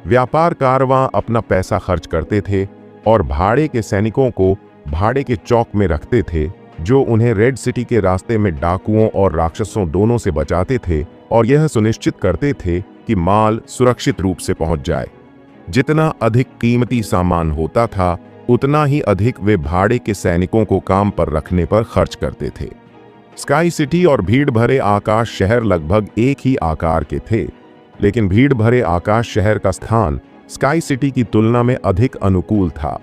व्यापार कारवां अपना पैसा खर्च करते थे और भाड़े के सैनिकों को भाड़े के चौक में रखते थे, जो उन्हें रेड सिटी के रास्ते में डाकुओं और राक्षसों दोनों से बचाते थे और यह सुनिश्चित करते थे कि माल सुरक्षित रूप से पहुंच जाए। जितना अधिक कीमती सामान होता था उतना ही अधिक वे भाड़े के सैनिकों को काम पर रखने पर खर्च करते थे। स्काई सिटी और भीड़ भरे आकाश शहर लगभग एक ही आकार के थे, लेकिन भीड़ भरे आकाश शहर का स्थान स्काई सिटी की तुलना में अधिक अनुकूल था।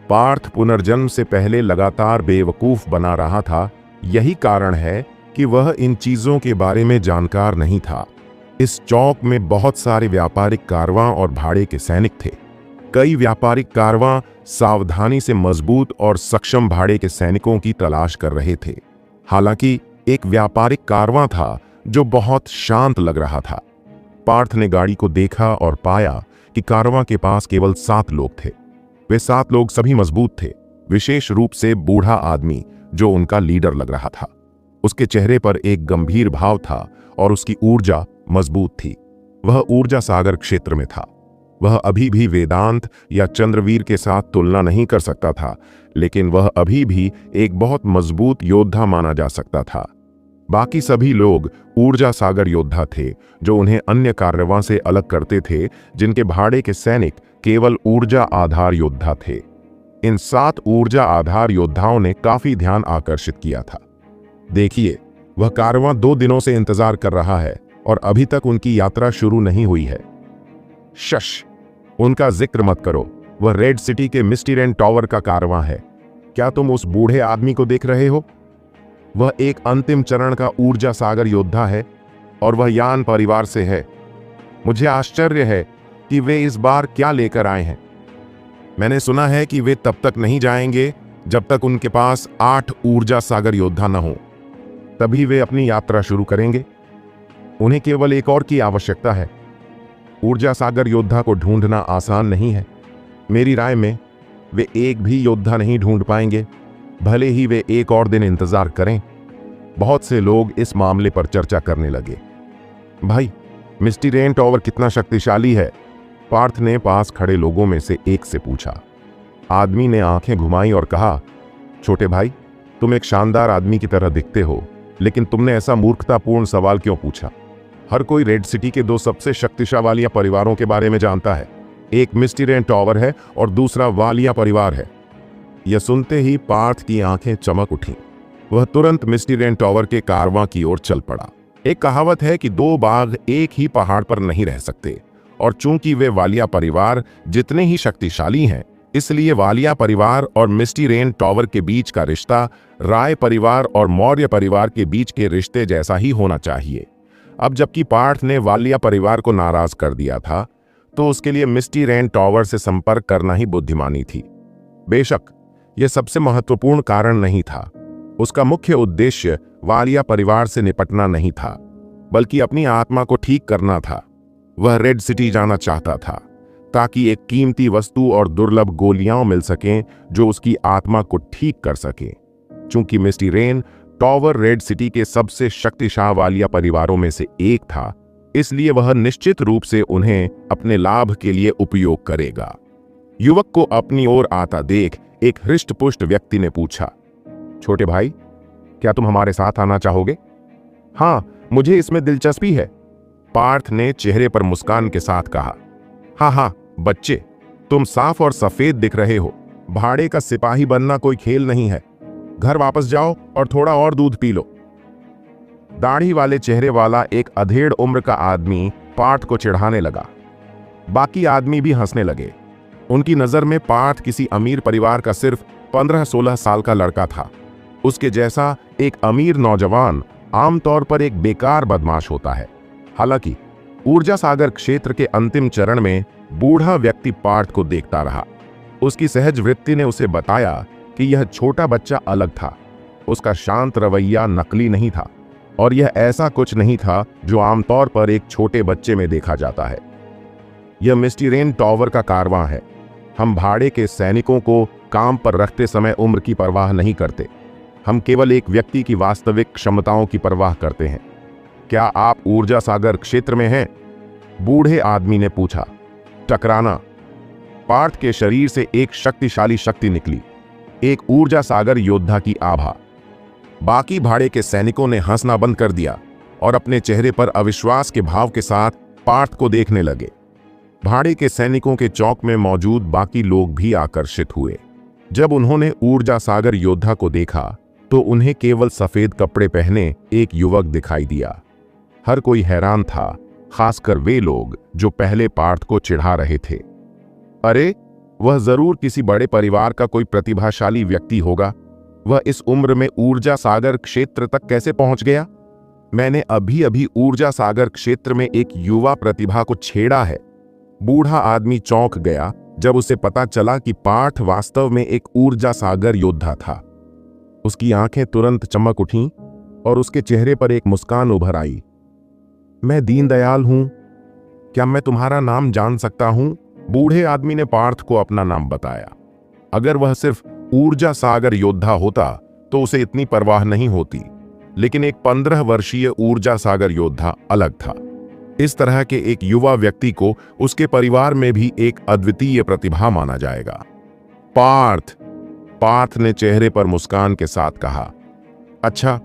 पार्थ पुनर्जन्म से पहले लगातार बेवकूफ बना रहा था। यही कारण है कि वह इन चीजों के बारे में जानकार नहीं था। इस चौक में बहुत सारे व्यापारिक कारवां और भाड़े के सैनिक थे। कई व्यापारिक कारवां सावधानी से मजबूत और सक्षम भाड़े के सैनिकों की तलाश कर रहे थे। हालांकि एक व्यापारिक कारवां था जो बहुत शांत लग रहा था। पार्थ ने गाड़ी को देखा और पाया कि कारवां के पास केवल 7 लोग थे। वे 7 लोग सभी मजबूत थे, विशेष रूप से बूढ़ा आदमी जो उनका लीडर लग रहा था। उसके चेहरे पर एक गंभीर भाव था और उसकी ऊर्जा मजबूत थी। वह ऊर्जा सागर क्षेत्र में था। वह अभी भी वेदांत या चंद्रवीर के साथ तुलना नहीं कर सकता था, लेकिन वह अभी भी एक बहुत मजबूत योद्धा माना जा सकता था। बाकी सभी लोग ऊर्जा सागर योद्धा थे, जो उन्हें अन्य कारवां से अलग करते थे, जिनके भाड़े के सैनिक केवल ऊर्जा आधार योद्धा थे। इन 7 ऊर्जा आधार योद्धाओं ने काफी ध्यान आकर्षित किया था। देखिए, वह कारवां 2 दिनों से इंतजार कर रहा है और अभी तक उनकी यात्रा शुरू नहीं हुई है। शश, उनका जिक्र मत करो। वह रेड सिटी के मिस्टीरेन टावर का कारवां है। क्या तुम उस बूढ़े आदमी को देख रहे हो? वह एक अंतिम चरण का ऊर्जा सागर योद्धा है और वह यान परिवार से है। मुझे आश्चर्य है कि वे इस बार क्या लेकर आए हैं। मैंने सुना है कि वे तब तक नहीं जाएंगे जब तक उनके पास 8 ऊर्जा सागर योद्धा न हो। तभी वे अपनी यात्रा शुरू करेंगे। उन्हें केवल एक और की आवश्यकता है। ऊर्जा सागर योद्धा को ढूंढना आसान नहीं है। मेरी राय में वे एक भी योद्धा नहीं ढूंढ पाएंगे, भले ही वे एक और दिन इंतजार करें। बहुत से लोग इस मामले पर चर्चा करने लगे। भाई, मिस्टीरेन टावर कितना शक्तिशाली है? पार्थ ने पास खड़े लोगों में से एक से पूछा। आदमी ने आंखें घुमाई और कहा, छोटे भाई, तुम एक शानदार आदमी की तरह दिखते हो, लेकिन तुमने ऐसा मूर्खतापूर्ण सवाल क्यों पूछा? हर कोई रेड सिटी के 2 सबसे शक्तिशाली वालिया परिवारों के बारे में जानता है। एक मिस्टीरेन टावर है और दूसरा वालिया परिवार है। यह सुनते ही पार्थ की आंखें चमक उठीं। वह तुरंत मिस्टीरेन टावर के कारवां की ओर चल पड़ा। एक कहावत है कि 2 बाघ एक ही पहाड़ पर नहीं रह सकते, और चूंकि वे वालिया परिवार जितने ही शक्तिशाली हैं, इसलिए वालिया परिवार और मिस्टीरेन टावर के बीच का रिश्ता राय परिवार और मौर्य परिवार के बीच के रिश्ते जैसा ही होना चाहिए। अब जबकि पार्थ ने वालिया परिवार को नाराज कर दिया था, तो उसके लिए मिस्टीरेन टावर से संपर्क करना ही बुद्धिमानी थी। बेशक यह सबसे महत्वपूर्ण कारण नहीं था। उसका मुख्य उद्देश्य वालिया परिवार से निपटना नहीं था, बल्कि अपनी आत्मा को ठीक करना था। वह रेड सिटी जाना चाहता था ताकि एक कीमती वस्तु और दुर्लभ गोलियां मिल सकें जो उसकी आत्मा को ठीक कर सके। चूंकि मिस्टीरेन टावर रेड सिटी के सबसे शक्तिशाली वालिया परिवारों में से एक था, इसलिए वह निश्चित रूप से उन्हें अपने लाभ के लिए उपयोग करेगा। युवक को अपनी ओर आता देख एक हृष्टपुष्ट व्यक्ति ने पूछा, छोटे भाई, क्या तुम हमारे साथ आना चाहोगे? हाँ, मुझे इसमें दिलचस्पी है, पार्थ ने चेहरे पर मुस्कान के साथ कहा। हाँ हाँ बच्चे, तुम साफ और सफेद दिख रहे हो। भाड़े का सिपाही बनना कोई खेल नहीं है। घर वापस जाओ और थोड़ा और दूध पी लो। दाढ़ी वाले चेहरे वाला एक अधेड़ उम्र का आदमी पार्थ को चिढ़ाने लगा। बाकी आदमी भी हंसने लगे। उनकी नजर में पार्थ किसी अमीर परिवार का सिर्फ 15-16 साल का लड़का था। उसके जैसा एक अमीर नौजवान आमतौर पर एक बेकार बदमाश होता है। हालांकि ऊर्जा सागर क्षेत्र के अंतिम चरण में बूढ़ा व्यक्ति पार्थ को देखता रहा। उसकी सहज वृत्ति ने उसे बताया कि यह छोटा बच्चा अलग था। उसका शांत रवैया नकली नहीं था और यह ऐसा कुछ नहीं था जो आमतौर पर एक छोटे बच्चे में देखा जाता है। यह मिस्टी रेन टॉवर का कारवां है। हम भाड़े के सैनिकों को काम पर रखते समय उम्र की परवाह नहीं करते। हम केवल एक व्यक्ति की वास्तविक क्षमताओं की परवाह करते हैं। क्या आप ऊर्जा सागर क्षेत्र में हैं? बूढ़े आदमी ने पूछा। टकराना। पार्थ के शरीर से एक शक्तिशाली शक्ति निकली, एक ऊर्जा सागर योद्धा की आभा। बाकी भाड़े के सैनिकों ने हंसना बंद कर दिया और अपने चेहरे पर अविश्वास के भाव के साथ पार्थ को देखने लगे। भाड़े के सैनिकों के चौक में मौजूद बाकी लोग भी आकर्षित हुए। जब उन्होंने ऊर्जा सागर योद्धा को देखा तो उन्हें केवल सफेद कपड़े पहने एक युवक दिखाई दिया। हर कोई हैरान था, खासकर वे लोग जो पहले पार्थ को चिढ़ा रहे थे। अरे, वह जरूर किसी बड़े परिवार का कोई प्रतिभाशाली व्यक्ति होगा। वह इस उम्र में ऊर्जा सागर क्षेत्र तक कैसे पहुंच गया? मैंने अभी अभी ऊर्जा सागर क्षेत्र में एक युवा प्रतिभा को छेड़ा है। बूढ़ा आदमी चौंक गया जब उसे पता चला कि पार्थ वास्तव में एक ऊर्जा सागर योद्धा था। उसकी आंखें तुरंत चमक उठीं और उसके चेहरे पर एक मुस्कान उभर आई। मैं दीनदयाल हूं, क्या मैं तुम्हारा नाम जान सकता हूं? बूढ़े आदमी ने पार्थ को अपना नाम बताया। अगर वह सिर्फ ऊर्जा सागर योद्धा होता तो उसे इतनी परवाह नहीं होती, लेकिन एक 15 वर्षीय ऊर्जा सागर योद्धा अलग था। इस तरह के एक युवा व्यक्ति को उसके परिवार में भी एक अद्वितीय प्रतिभा माना जाएगा। पार्थ ने चेहरे पर मुस्कान के साथ कहा। अच्छा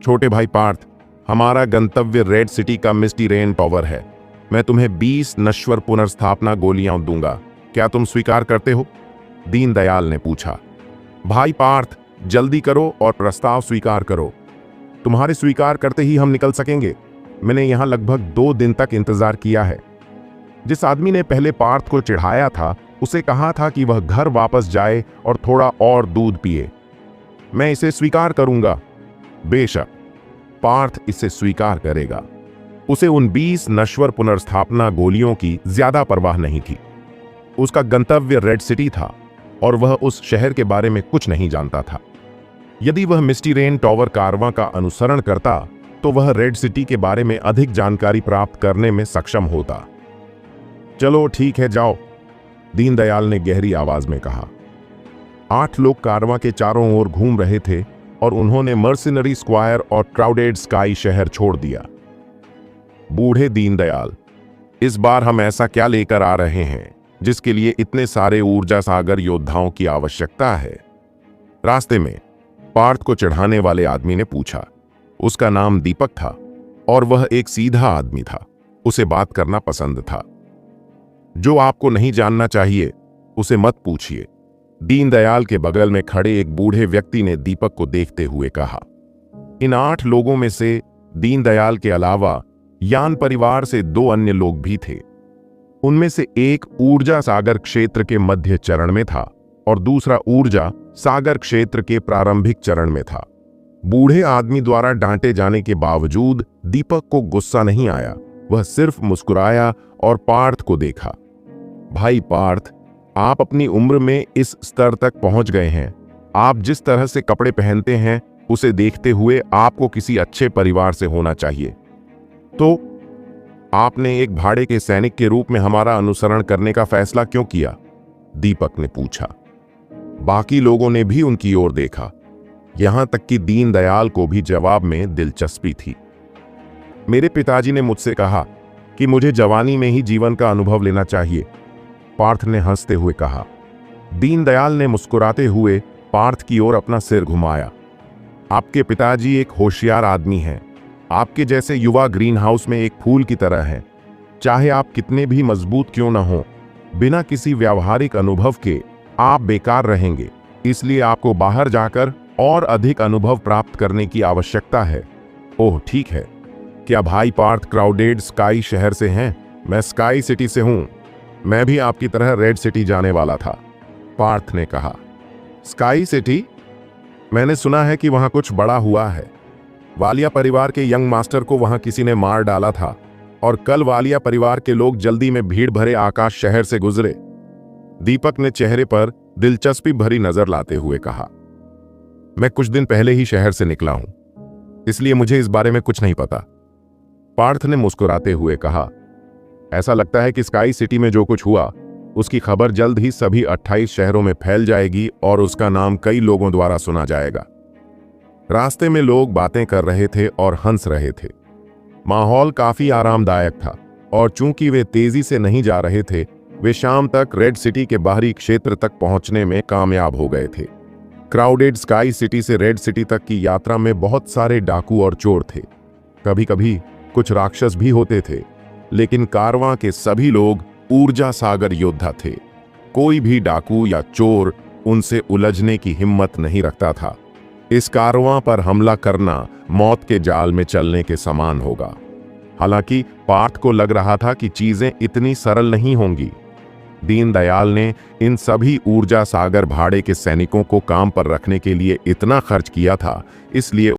छोटे भाई पार्थ, हमारा गंतव्य रेड सिटी का मिस्टी रेन टॉवर है। मैं तुम्हें 20 नश्वर पुनर्स्थापना गोलियां दूंगा। क्या तुम स्वीकार करते हो? दीनदयाल ने पूछा। भाई पार्थ, जल्दी करो और प्रस्ताव स्वीकार करो। तुम्हारे स्वीकार करते ही हम निकल सकेंगे। मैंने यहां लगभग 2 दिन तक इंतजार किया है। जिस आदमी ने पहले पार्थ को चिढ़ाया था उसे कहा था कि वह घर वापस जाए और थोड़ा और दूध पिए। मैं इसे स्वीकार करूंगा। बेशक, पार्थ इसे स्वीकार करेगा। उसे उन 20 नश्वर पुनर्स्थापना गोलियों की ज्यादा परवाह नहीं थी। उसका गंतव्य रेड सिटी था और वह उस शहर के बारे में कुछ नहीं जानता था। यदि वह मिस्टी रेन टॉवर कारवां का अनुसरण करता तो वह रेड सिटी के बारे में अधिक जानकारी प्राप्त करने में सक्षम होता। चलो ठीक है, जाओ, दीनदयाल ने गहरी आवाज में कहा। 8 लोग कारवां के चारों ओर घूम रहे थे और उन्होंने मर्सिनरी स्क्वायर और क्राउडेड स्काई शहर छोड़ दिया। बूढ़े दीनदयाल, इस बार हम ऐसा क्या लेकर आ रहे हैं जिसके लिए इतने सारे ऊर्जा सागर योद्धाओं की आवश्यकता है? रास्ते में पार्थ को चढ़ाने वाले आदमी ने पूछा। उसका नाम दीपक था और वह एक सीधा आदमी था। उसे बात करना पसंद था। जो आपको नहीं जानना चाहिए उसे मत पूछिए, दीनदयाल के बगल में खड़े एक बूढ़े व्यक्ति ने दीपक को देखते हुए कहा। इन 8 लोगों में से दीनदयाल के अलावा यान परिवार से 2 अन्य लोग भी थे। उनमें से एक ऊर्जा सागर क्षेत्र के मध्य चरण में था और दूसरा ऊर्जा सागर क्षेत्र के प्रारंभिक चरण में था। बूढ़े आदमी द्वारा डांटे जाने के बावजूद दीपक को गुस्सा नहीं आया। वह सिर्फ मुस्कुराया और पार्थ को देखा। भाई पार्थ, आप अपनी उम्र में इस स्तर तक पहुंच गए हैं। आप जिस तरह से कपड़े पहनते हैं उसे देखते हुए आपको किसी अच्छे परिवार से होना चाहिए। तो आपने एक भाड़े के सैनिक के रूप में हमारा अनुसरण करने का फैसला क्यों किया? दीपक ने पूछा। बाकी लोगों ने भी उनकी ओर देखा, यहां तक कि दीनदयाल को भी जवाब में दिलचस्पी थी। मेरे पिताजी ने मुझसे कहा कि मुझे जवानी में ही जीवन का अनुभव लेना चाहिए, पार्थ ने हंसते हुए कहा। दीनदयाल ने मुस्कुराते हुए पार्थ की ओर अपना सिर घुमाया। आपके पिताजी एक होशियार आदमी हैं। आपके जैसे युवा ग्रीन हाउस में एक फूल की तरह हैं। चाहे आप कितने भी मजबूत क्यों न हो, बिना किसी व्यावहारिक अनुभव के आप बेकार रहेंगे। इसलिए आपको बाहर जाकर और अधिक अनुभव प्राप्त करने की आवश्यकता है। ओह ठीक है। क्या भाई पार्थ क्राउडेड स्काई शहर से हैं? मैं स्काई सिटी से हूं। मैं भी आपकी तरह रेड सिटी जाने वाला था, पार्थ ने कहा। Sky city? मैंने सुना है कि वहां कुछ बड़ा हुआ है। वालिया परिवार के यंग मास्टर को वहां किसी ने मार डाला था और कल वालिया परिवार के लोग जल्दी में भीड़ भरे आकाश शहर से गुजरे। दीपक ने चेहरे पर दिलचस्पी भरी नजर लाते हुए कहा। मैं कुछ दिन पहले ही शहर से निकला हूं, इसलिए मुझे इस बारे में कुछ नहीं पता, पार्थ ने मुस्कुराते हुए कहा। ऐसा लगता है कि स्काई सिटी में जो कुछ हुआ उसकी खबर जल्द ही सभी 28 शहरों में फैल जाएगी और उसका नाम कई लोगों द्वारा सुना जाएगा। रास्ते में लोग बातें कर रहे थे और हंस रहे थे। माहौल काफी आरामदायक था और चूंकि वे तेजी से नहीं जा रहे थे, वे शाम तक रेड सिटी के बाहरी क्षेत्र तक पहुंचने में कामयाब हो गए थे। क्राउडेड स्काई सिटी से रेड सिटी तक की यात्रा में बहुत सारे डाकू और चोर थे। कभी कभी कुछ राक्षस भी होते थे, लेकिन कारवां के सभी लोग ऊर्जा सागर योद्धा थे। कोई भी डाकू या चोर उनसे उलझने की हिम्मत नहीं रखता था। इस कारवां पर हमला करना मौत के जाल में चलने के समान होगा। हालांकि पार्थ को लग रहा था कि चीजें इतनी सरल नहीं होंगी। दीनदयाल ने इन सभी ऊर्जा सागर भाड़े के सैनिकों को काम पर रखने के लिए इतना खर्च किया था, इसलिए